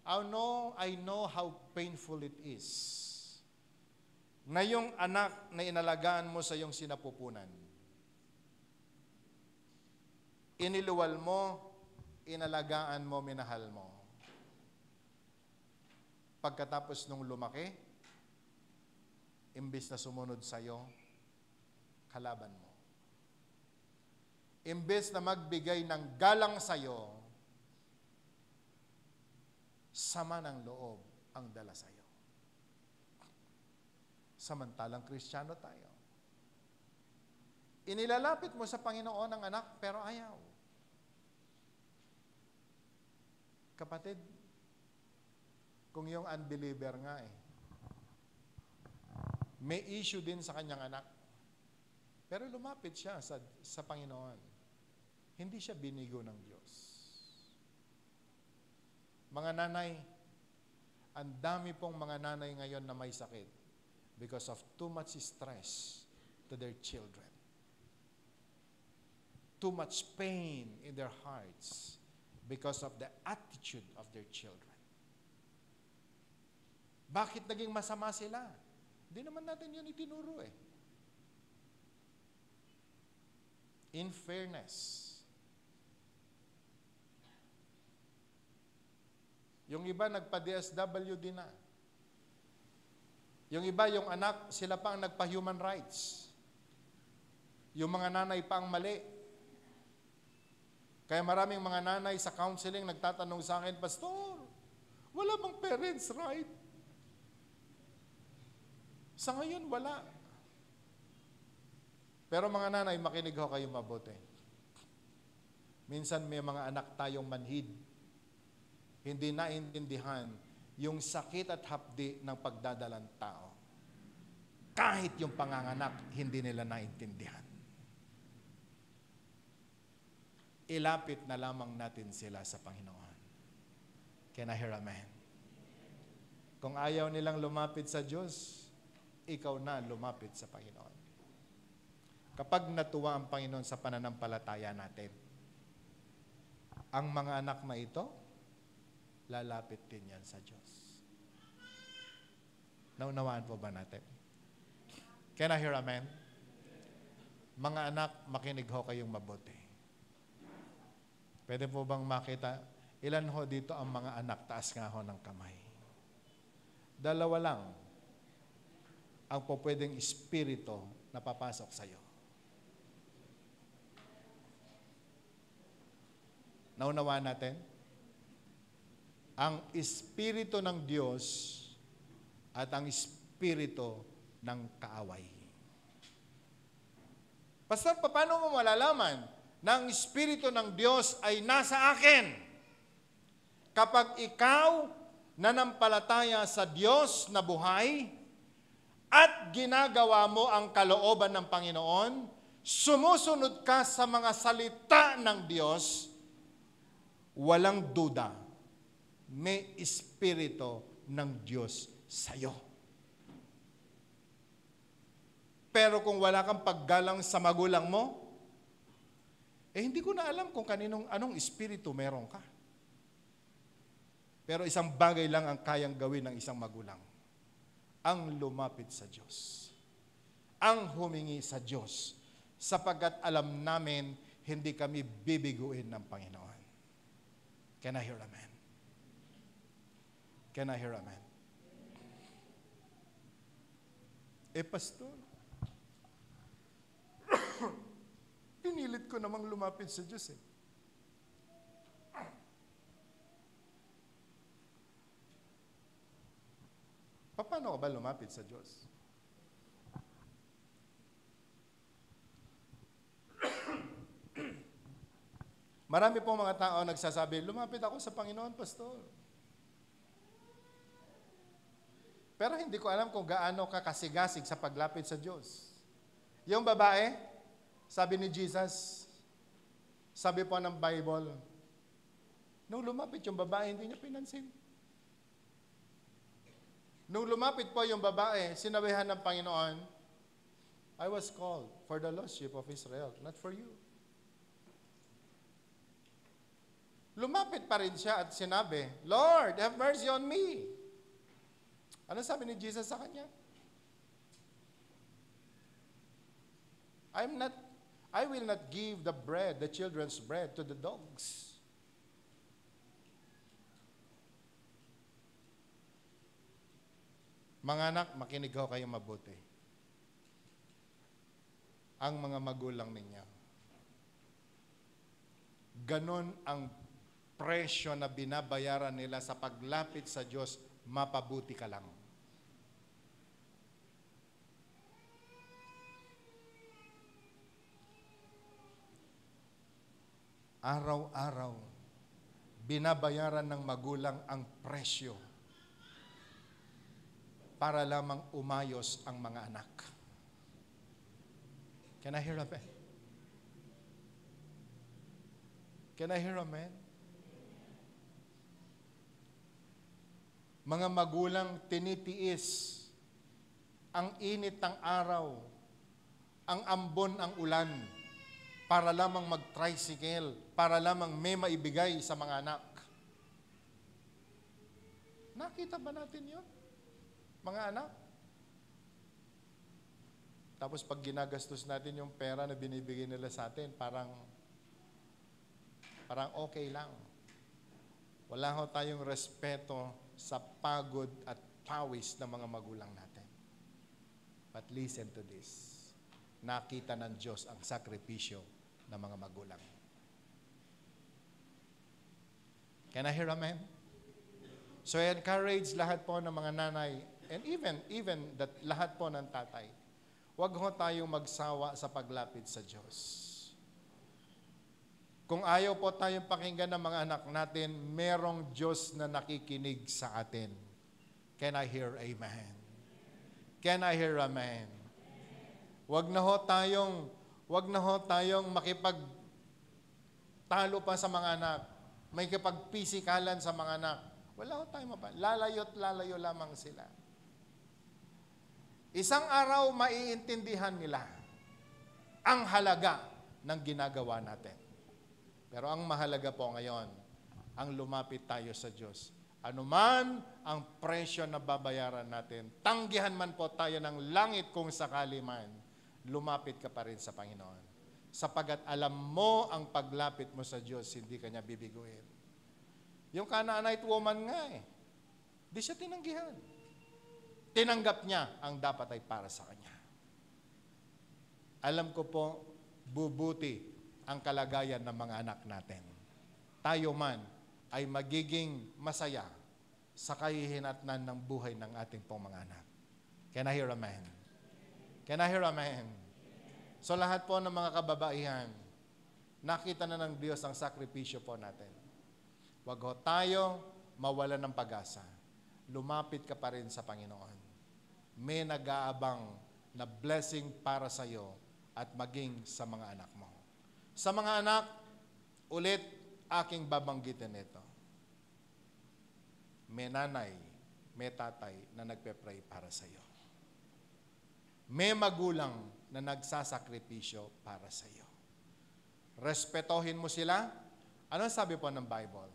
I know how painful it is na yung anak na inalagaan mo sa iyong sinapupunan. Iniluwal mo, inalagaan mo, minahal mo. Pagkatapos nung lumaki, imbis na sumunod sa iyo, kalaban mo. Imbes na magbigay ng galang sa iyo, sama ng loob ang dala sa iyo. Samantalang Kristiyano tayo. Inilalapit mo sa Panginoon ang anak, pero ayaw. Kapatid, kung yung unbeliever nga may issue din sa kanyang anak, pero lumapit siya sa Panginoon. Hindi siya binigo ng Diyos. Mga nanay, ang dami pong mga nanay ngayon na may sakit because of too much stress to their children. Too much pain in their hearts because of the attitude of their children. Bakit naging masama sila? Hindi naman natin yun itinuro In fairness, yung iba nagpa-DSWD na. Yung iba, yung anak, sila pa ang nagpa-human rights. Yung mga nanay pa ang mali. Kaya maraming mga nanay sa counseling nagtatanong sa akin, Pastor, wala bang parents' right? Sa ngayon, wala. Pero mga nanay, makinig ho kayo mabuti. Minsan may mga anak tayong manhid. Hindi naintindihan yung sakit at hapdi ng pagdadalang tao. Kahit yung panganganak, hindi nila naintindihan. Ilapit na lamang natin sila sa Panginoon. Can I hear amen? Kung ayaw nilang lumapit sa Diyos, ikaw na lumapit sa Panginoon. Kapag natuwa ang Panginoon sa pananampalataya natin, ang mga anak na ito, lalapit din yan sa Diyos. Naunawaan po ba natin? Can I hear amen? Mga anak, makinig ho kayong mabuti. Pwede po bang makita, ilan ho dito ang mga anak, taas nga ho ng kamay? Dalawa lang ang po pwedeng espiritu na papasok sa iyo. Naunawaan natin? Ang espiritu ng Diyos at ang espiritu ng kaaway. Pastor, paano mo malalaman na ang espiritu ng Diyos ay nasa akin? Kapag ikaw nanampalataya sa Diyos na buhay at ginagawa mo ang kalooban ng Panginoon, sumusunod ka sa mga salita ng Diyos, walang duda, may espiritu ng Diyos sa iyo. Pero kung wala kang paggalang sa magulang mo, hindi ko na alam kung anong espiritu meron ka. Pero isang bagay lang ang kayang gawin ng isang magulang. Ang lumapit sa Diyos. Ang humingi sa Diyos. Sapagkat alam namin, hindi kami bibiguin ng Panginoon. Can I hear amen? Can I hear amen? Pastor, pinilit ko namang lumapit sa Diyos Paano ka ba lumapit sa Diyos? Marami pong mga tao nagsasabi, lumapit ako sa Panginoon, Pastor. Pero hindi ko alam kung gaano ka kasigasig sa paglapit sa Diyos. Yung babae, sabi ni Jesus, sabi po ng Bible, nung lumapit yung babae, hindi niya pinansin. Nung lumapit po yung babae, sinabihan ng Panginoon, I was called for the lost sheep of Israel, not for you. Lumapit pa rin siya at sinabi, Lord, have mercy on me. Ano sabi ni Jesus sa kanya? I will not give the children's bread to the dogs. Mga anak, makinig ho kayo mabuti. Ang mga magulang ninyo. Ganon ang presyo na binabayaran nila sa paglapit sa Diyos, mapabuti ka lang. Araw-araw, binabayaran ng magulang ang presyo para lamang umayos ang mga anak. Can I hear a amen? Can I hear a amen? Mga magulang tinitiis ang init ng araw, ang ambon ang ulan, para lamang mag-tricycle, para lamang may maibigay sa mga anak. Nakita ba natin yun? Mga anak? Tapos pag ginagastos natin yung pera na binibigay nila sa atin, parang okay lang. Wala ho tayong respeto sa pagod at pawis ng mga magulang natin. But listen to this. Nakita ng Diyos ang sakripisyo ng mga magulang. Can I hear amen? So I encourage lahat po ng mga nanay and even that lahat po ng tatay, huwag ho tayong magsawa sa paglapit sa Diyos. Kung ayaw po tayong pakinggan ng mga anak natin, merong Diyos na nakikinig sa atin. Can I hear amen? Can I hear amen? Huwag na ho tayong makipagtalo pa sa mga anak. May kipagpisikalan sa mga anak. Wala ho tayong lalayo't lalayo lamang sila. Isang araw maiintindihan nila ang halaga ng ginagawa natin. Pero ang mahalaga po ngayon, ang lumapit tayo sa Diyos. Ano man ang presyo na babayaran natin, tanggihan man po tayo ng langit kung sakali man, lumapit ka pa rin sa Panginoon. Sapagat alam mo ang paglapit mo sa Diyos, hindi ka niya bibiguin. Yung Canaanite woman nga di siya tinanggihan. Tinanggap niya ang dapat ay para sa kanya. Alam ko po, bubuti ang kalagayan ng mga anak natin. Tayo man ay magiging masaya sa kahihinatnan ng buhay ng ating pong mga anak. Can I hear amen? Can I hear amen? So lahat po ng mga kababaihan, nakita na ng Diyos ang sakripisyo po natin. Huwag ho tayo mawala ng pag-asa. Lumapit ka pa rin sa Panginoon. May nag-aabang na blessing para sa iyo at maging sa mga anak mo. Sa mga anak, ulit aking babanggitin ito. May nanay, may tatay na nagpe-pray para sa iyo. May magulang na nagsasakripisyo para sa iyo. Respetohin mo sila. Ano sabi po ng Bible?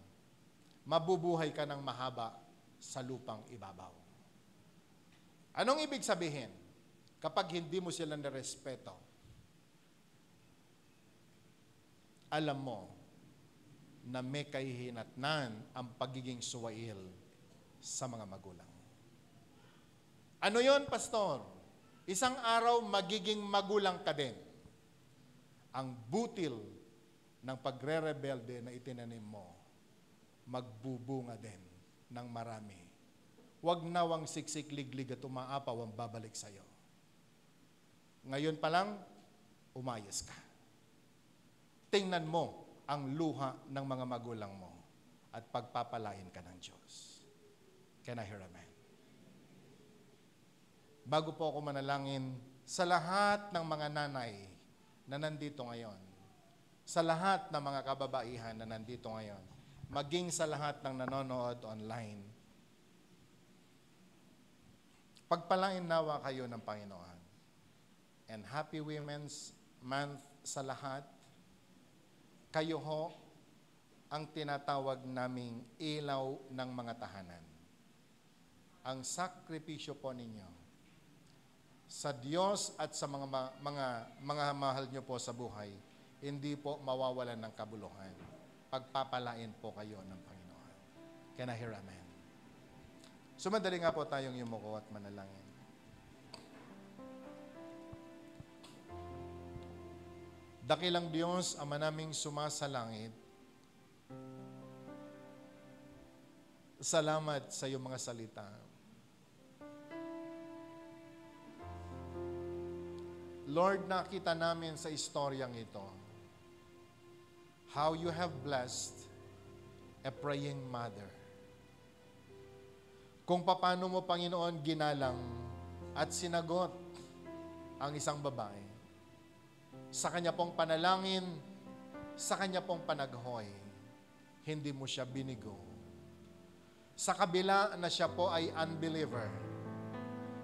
Mabubuhay ka ng mahaba sa lupang ibabaw. Anong ibig sabihin? Kapag hindi mo sila nirespeto, alam mo na may kahihinatnan ang pagiging suwail sa mga magulang. Ano yon, pastor? Isang araw magiging magulang ka din. Ang butil ng pagre-rebelde na itinanim mo, magbubunga din ng marami. Huwag nawang siksik-liglig at umaapaw ang babalik sa iyo. Ngayon pa lang, umayos ka. Tingnan mo ang luha ng mga magulang mo at pagpapalain ka ng Diyos. Can I hear amen? Bago po ako manalangin, sa lahat ng mga nanay na nandito ngayon, sa lahat ng mga kababaihan na nandito ngayon, maging sa lahat ng nanonood online, Pagpalain nawa kayo ng Panginoon. And Happy Women's Month sa lahat. Kayo ho ang tinatawag naming ilaw ng mga tahanan. Ang sakripisyo po ninyo sa Diyos at sa mga mahal nyo po sa buhay, hindi po mawawalan ng kabuluhan. Pagpapalain po kayo ng Panginoon. Can I hear amen? Sumadali nga po tayong yumuko at manalangin. Dakilang Diyos, Ama naming sumasalangit, salamat sa iyong mga salita. Lord, nakita namin sa istoryang ito how you have blessed a praying mother. Kung paano mo, Panginoon, ginalang at sinagot ang isang babae sa kanya pong panalangin, sa kanya pong panaghoy, hindi mo siya binigo. Sa kabila na siya po ay unbeliever,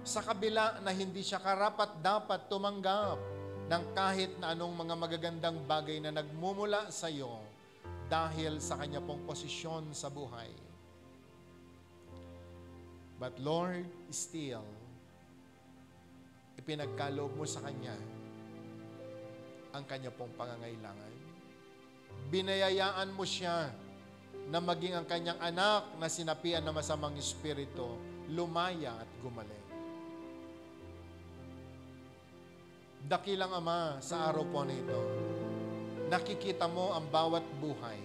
sa kabila na hindi siya karapat-dapat tumanggap ng kahit na anong mga magagandang bagay na nagmumula sa iyo dahil sa kanya pong posisyon sa buhay. But Lord, still, ipinagkaloob mo sa kanya ang kanya pong pangangailangan. Binayayaan mo siya na maging ang kanyang anak na sinapian ng masamang espiritu, lumaya at gumaling. Dakilang Ama, sa araw po nito, nakikita mo ang bawat buhay.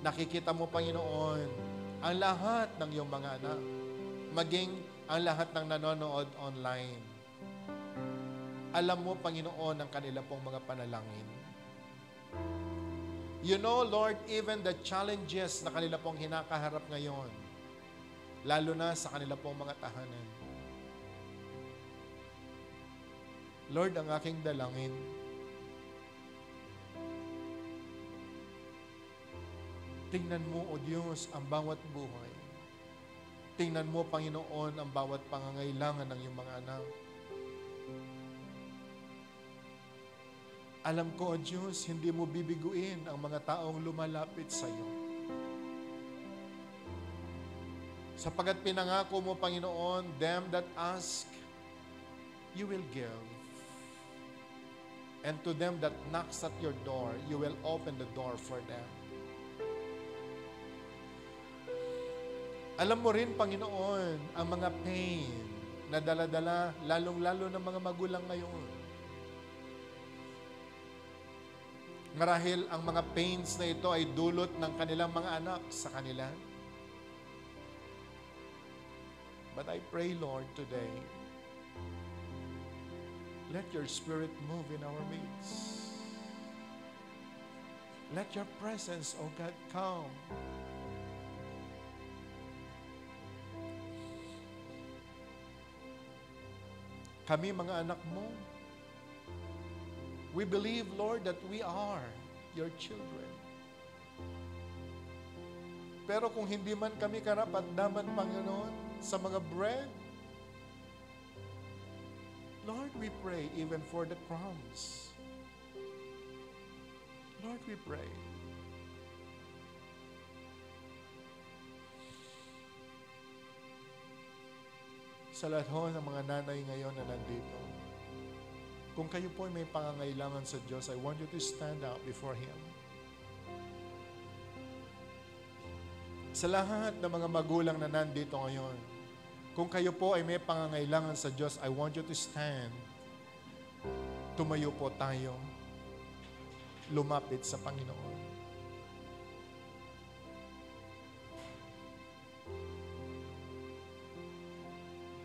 Nakikita mo, Panginoon, ang lahat ng iyong mga anak, maging ang lahat ng nanonood online. Alam mo, Panginoon, ang kanila pong mga panalangin. You know, Lord, even the challenges na kanila pong hinakaharap ngayon, lalo na sa kanila pong mga tahanan. Lord, ang aking dalangin, tingnan mo, O Diyos, ang bawat buhay. Tingnan mo, Panginoon, ang bawat pangangailangan ng iyong mga anak. Alam ko, O Diyos, hindi mo bibiguin ang mga taong lumalapit sa iyo. Sapagat pinangako mo, Panginoon, them that ask, you will give. And to them that knocks at your door, you will open the door for them. Alam mo rin, Panginoon, ang mga pain na dala-dala, lalong-lalo ng mga magulang ngayon. Marahil ang mga pains na ito ay dulot ng kanilang mga anak sa kanila. But I pray, Lord, today, let your Spirit move in our midst. Let your presence, O God, come. Kami, mga anak mo, we believe, Lord, that we are your children. Pero kung hindi man kami karapat-dapat, Panginoon, sa mga bread, Lord, we pray even for the crumbs. Lord, we pray. Sa lahat ho ng mga nanay ngayon na nandito, kung kayo po ay may pangangailangan sa Diyos, I want you to stand up before Him. Sa lahat ng mga magulang na nandito ngayon, kung kayo po ay may pangangailangan sa Diyos, I want you to stand. Tumayo po tayo. Lumapit sa Panginoon.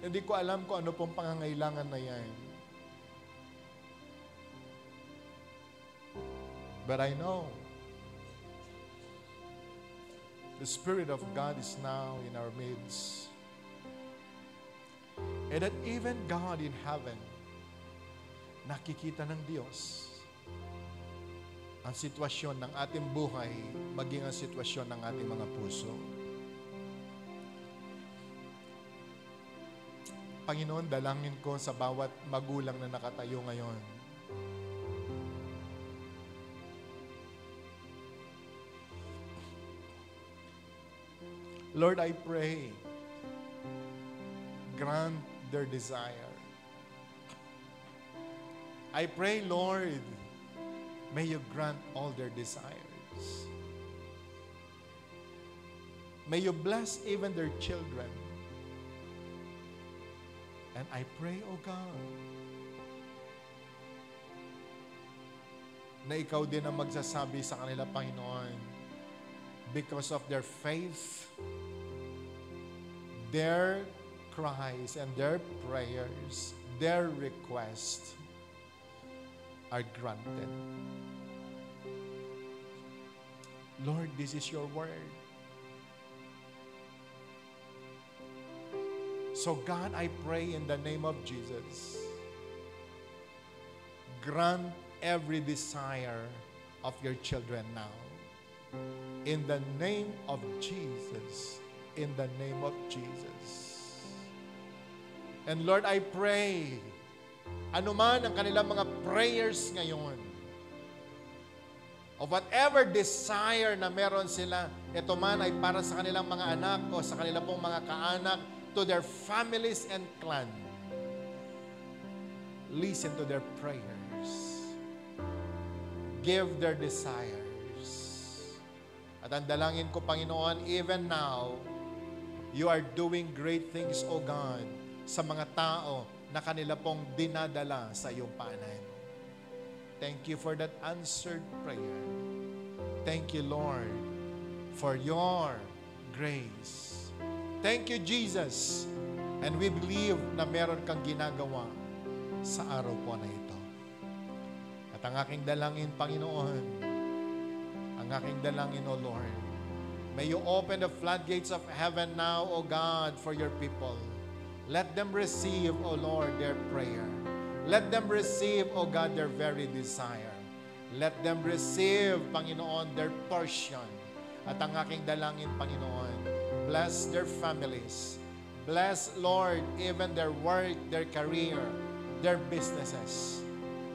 Hindi ko alam kung ano pong pangangailangan na yan. But I know the Spirit of God is now in our midst. And that even God in heaven, nakikita ng Diyos ang sitwasyon ng ating buhay, maging ang sitwasyon ng ating mga puso. Panginoon, dalangin ko sa bawat magulang na nakatayo ngayon. Lord, I pray, grant their desire. I pray, Lord, may you grant all their desires. May you bless even their children. And I pray, O God, na ikaw din ang magsasabi sa kanila, Panginoon, because of their faith, their cries and their prayers, their requests are granted. Lord, this is your word. So God, I pray in the name of Jesus, grant every desire of your children now. In the name of Jesus. In the name of Jesus. And Lord, I pray, anuman ang kanilang mga prayers ngayon, of whatever desire na meron sila, ito man ay para sa kanilang mga anak o sa kanilang pong mga kaanak, to their families and clan. Listen to their prayers. Give their desires. At ang dalangin ko, Panginoon, even now, you are doing great things, O God, sa mga tao na kanila pong dinadala sa iyong paanan. Thank you for that answered prayer. Thank you, Lord, for your grace. Thank you, Jesus. And we believe na meron kang ginagawa sa araw po na ito. At ang aking dalangin, Panginoon, ang aking dalangin, O Lord, may you open the floodgates of heaven now, O God, for your people. Let them receive, O Lord, their prayer. Let them receive, O God, their very desire. Let them receive, Panginoon, their portion. At ang aking dalangin, Panginoon, bless their families. Bless, Lord, even their work, their career, their businesses.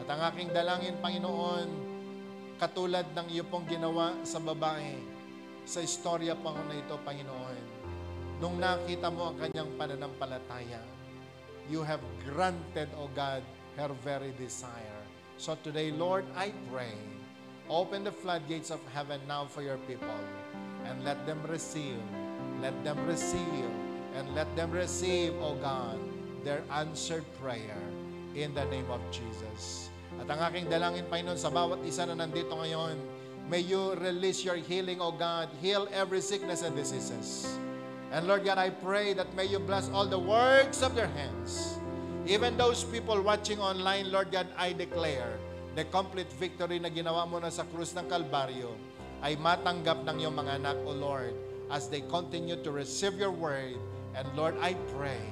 At ang aking dalangin, Panginoon, katulad ng iyo pong ginawa sa babae, sa istorya pa na ito, Panginoon, nung nakita mo ang kanyang pananampalataya, you have granted, O God, her very desire. So today, Lord, I pray, open the floodgates of heaven now for your people, and let them receive, and let them receive, O God, their answered prayer in the name of Jesus. At ang aking dalangin, Panginoon, sa bawat isa na nandito ngayon, may you release your healing, O God. Heal every sickness and diseases. And Lord God, I pray that may you bless all the works of their hands. Even those people watching online, Lord God, I declare the complete victory na ginawa mo na sa krus ng Kalbaryo ay matanggap ng iyong mga anak, O Lord, as they continue to receive your word. And Lord, I pray,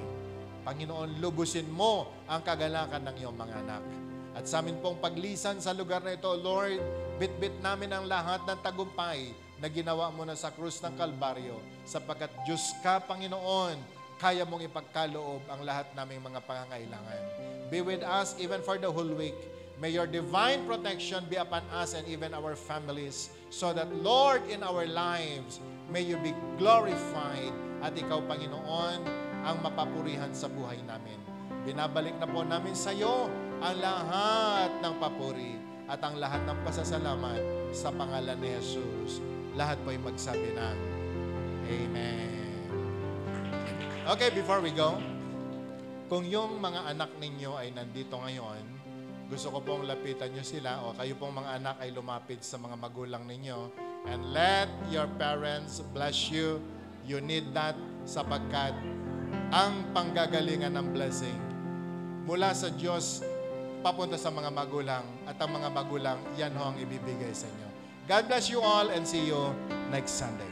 Panginoon, lubusin mo ang kagalakan ng iyong mga anak. At sa amin pong paglisan sa lugar na ito, Lord, bit-bit namin ang lahat ng tagumpay na ginawa mo na sa krus ng Kalbaryo. Sapagkat Diyos ka, Panginoon, kaya mong ipagkaloob ang lahat naming mga pangangailangan. Be with us even for the whole week. May your divine protection be upon us and even our families, so that, Lord, in our lives, may you be glorified at ikaw, Panginoon, ang mapapurihan sa buhay namin. Binabalik na po namin sa iyo ang lahat ng papuri at ang lahat ng pasasalamat sa pangalan ni Jesus. Lahat po ay magsabi ng Amen. Okay, before we go, kung yung mga anak ninyo ay nandito ngayon, gusto ko pong lapitan nyo sila o kayo pong mga anak ay lumapit sa mga magulang ninyo and let your parents bless you. You need that sapagkat ang panggagalingan ng blessing mula sa Diyos papunta sa mga magulang at ang mga magulang, yan ho ang ibibigay sa inyo. God bless you all and see you next Sunday.